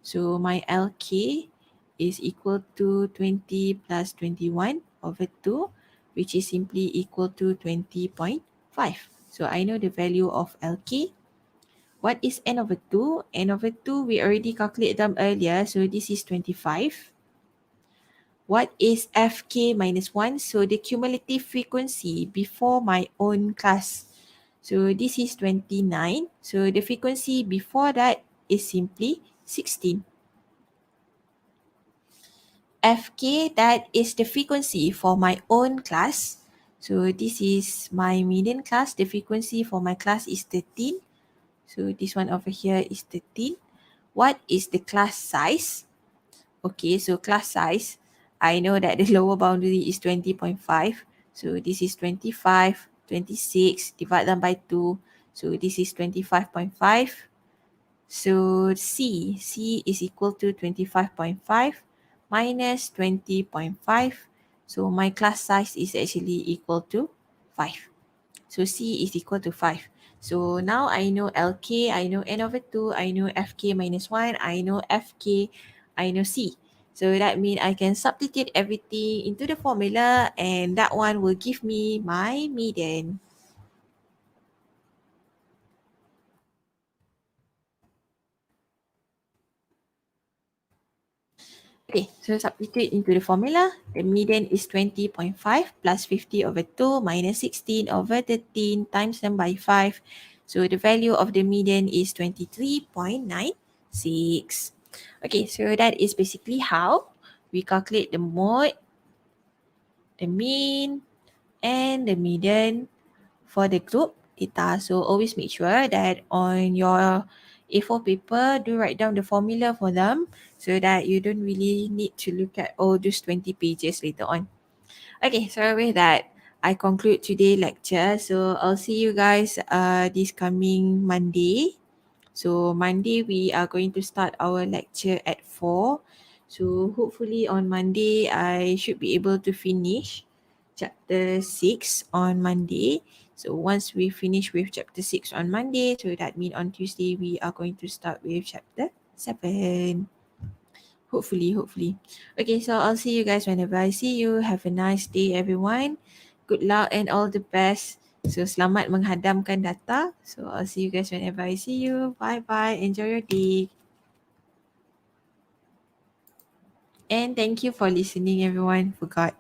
So my LK is equal to 20 plus 21 over 2, which is simply equal to 20.5. So I know the value of LK. What is n over 2? N over 2, we already calculated them earlier. So this is 25. What is Fk minus 1? So the cumulative frequency before my own class. So this is 29. So the frequency before that is simply 16. Fk, that is the frequency for my own class. So this is my median class. The frequency for my class is 13. So this one over here is 13. What is the class size? Okay, so class size, I know that the lower boundary is 20.5. So this is 25, 26, divide them by 2. So this is 25.5. So C is equal to 25.5 minus 20.5. So my class size is actually equal to 5. So C is equal to 5. So now I know LK, I know N over 2, I know FK minus 1, I know FK, I know C. So that means I can substitute everything into the formula and that one will give me my median. Okay, so substitute into the formula. The median is 20.5 plus 50 over 2 minus 16 over 13 times them by 5. So the value of the median is 23.96. Okay, so that is basically how we calculate the mode, the mean, and the median for the group data. So always make sure that on your A4 paper, do write down the formula for them so that you don't really need to look at all those 20 pages later on. Okay, so with that, I conclude today's lecture. So I'll see you guys this coming Monday. So Monday we are going to start our lecture at 4. So hopefully on Monday I should be able to finish chapter 6 on Monday. So once we finish with chapter 6 on Monday, so that means on Tuesday we are going to start with chapter 7. Hopefully. Okay, so I'll see you guys whenever I see you. Have a nice day everyone. Good luck and all the best. So selamat menghadamkan data. So I'll see you guys whenever I see you. Bye bye. Enjoy your day. And thank you for listening everyone. Forgot.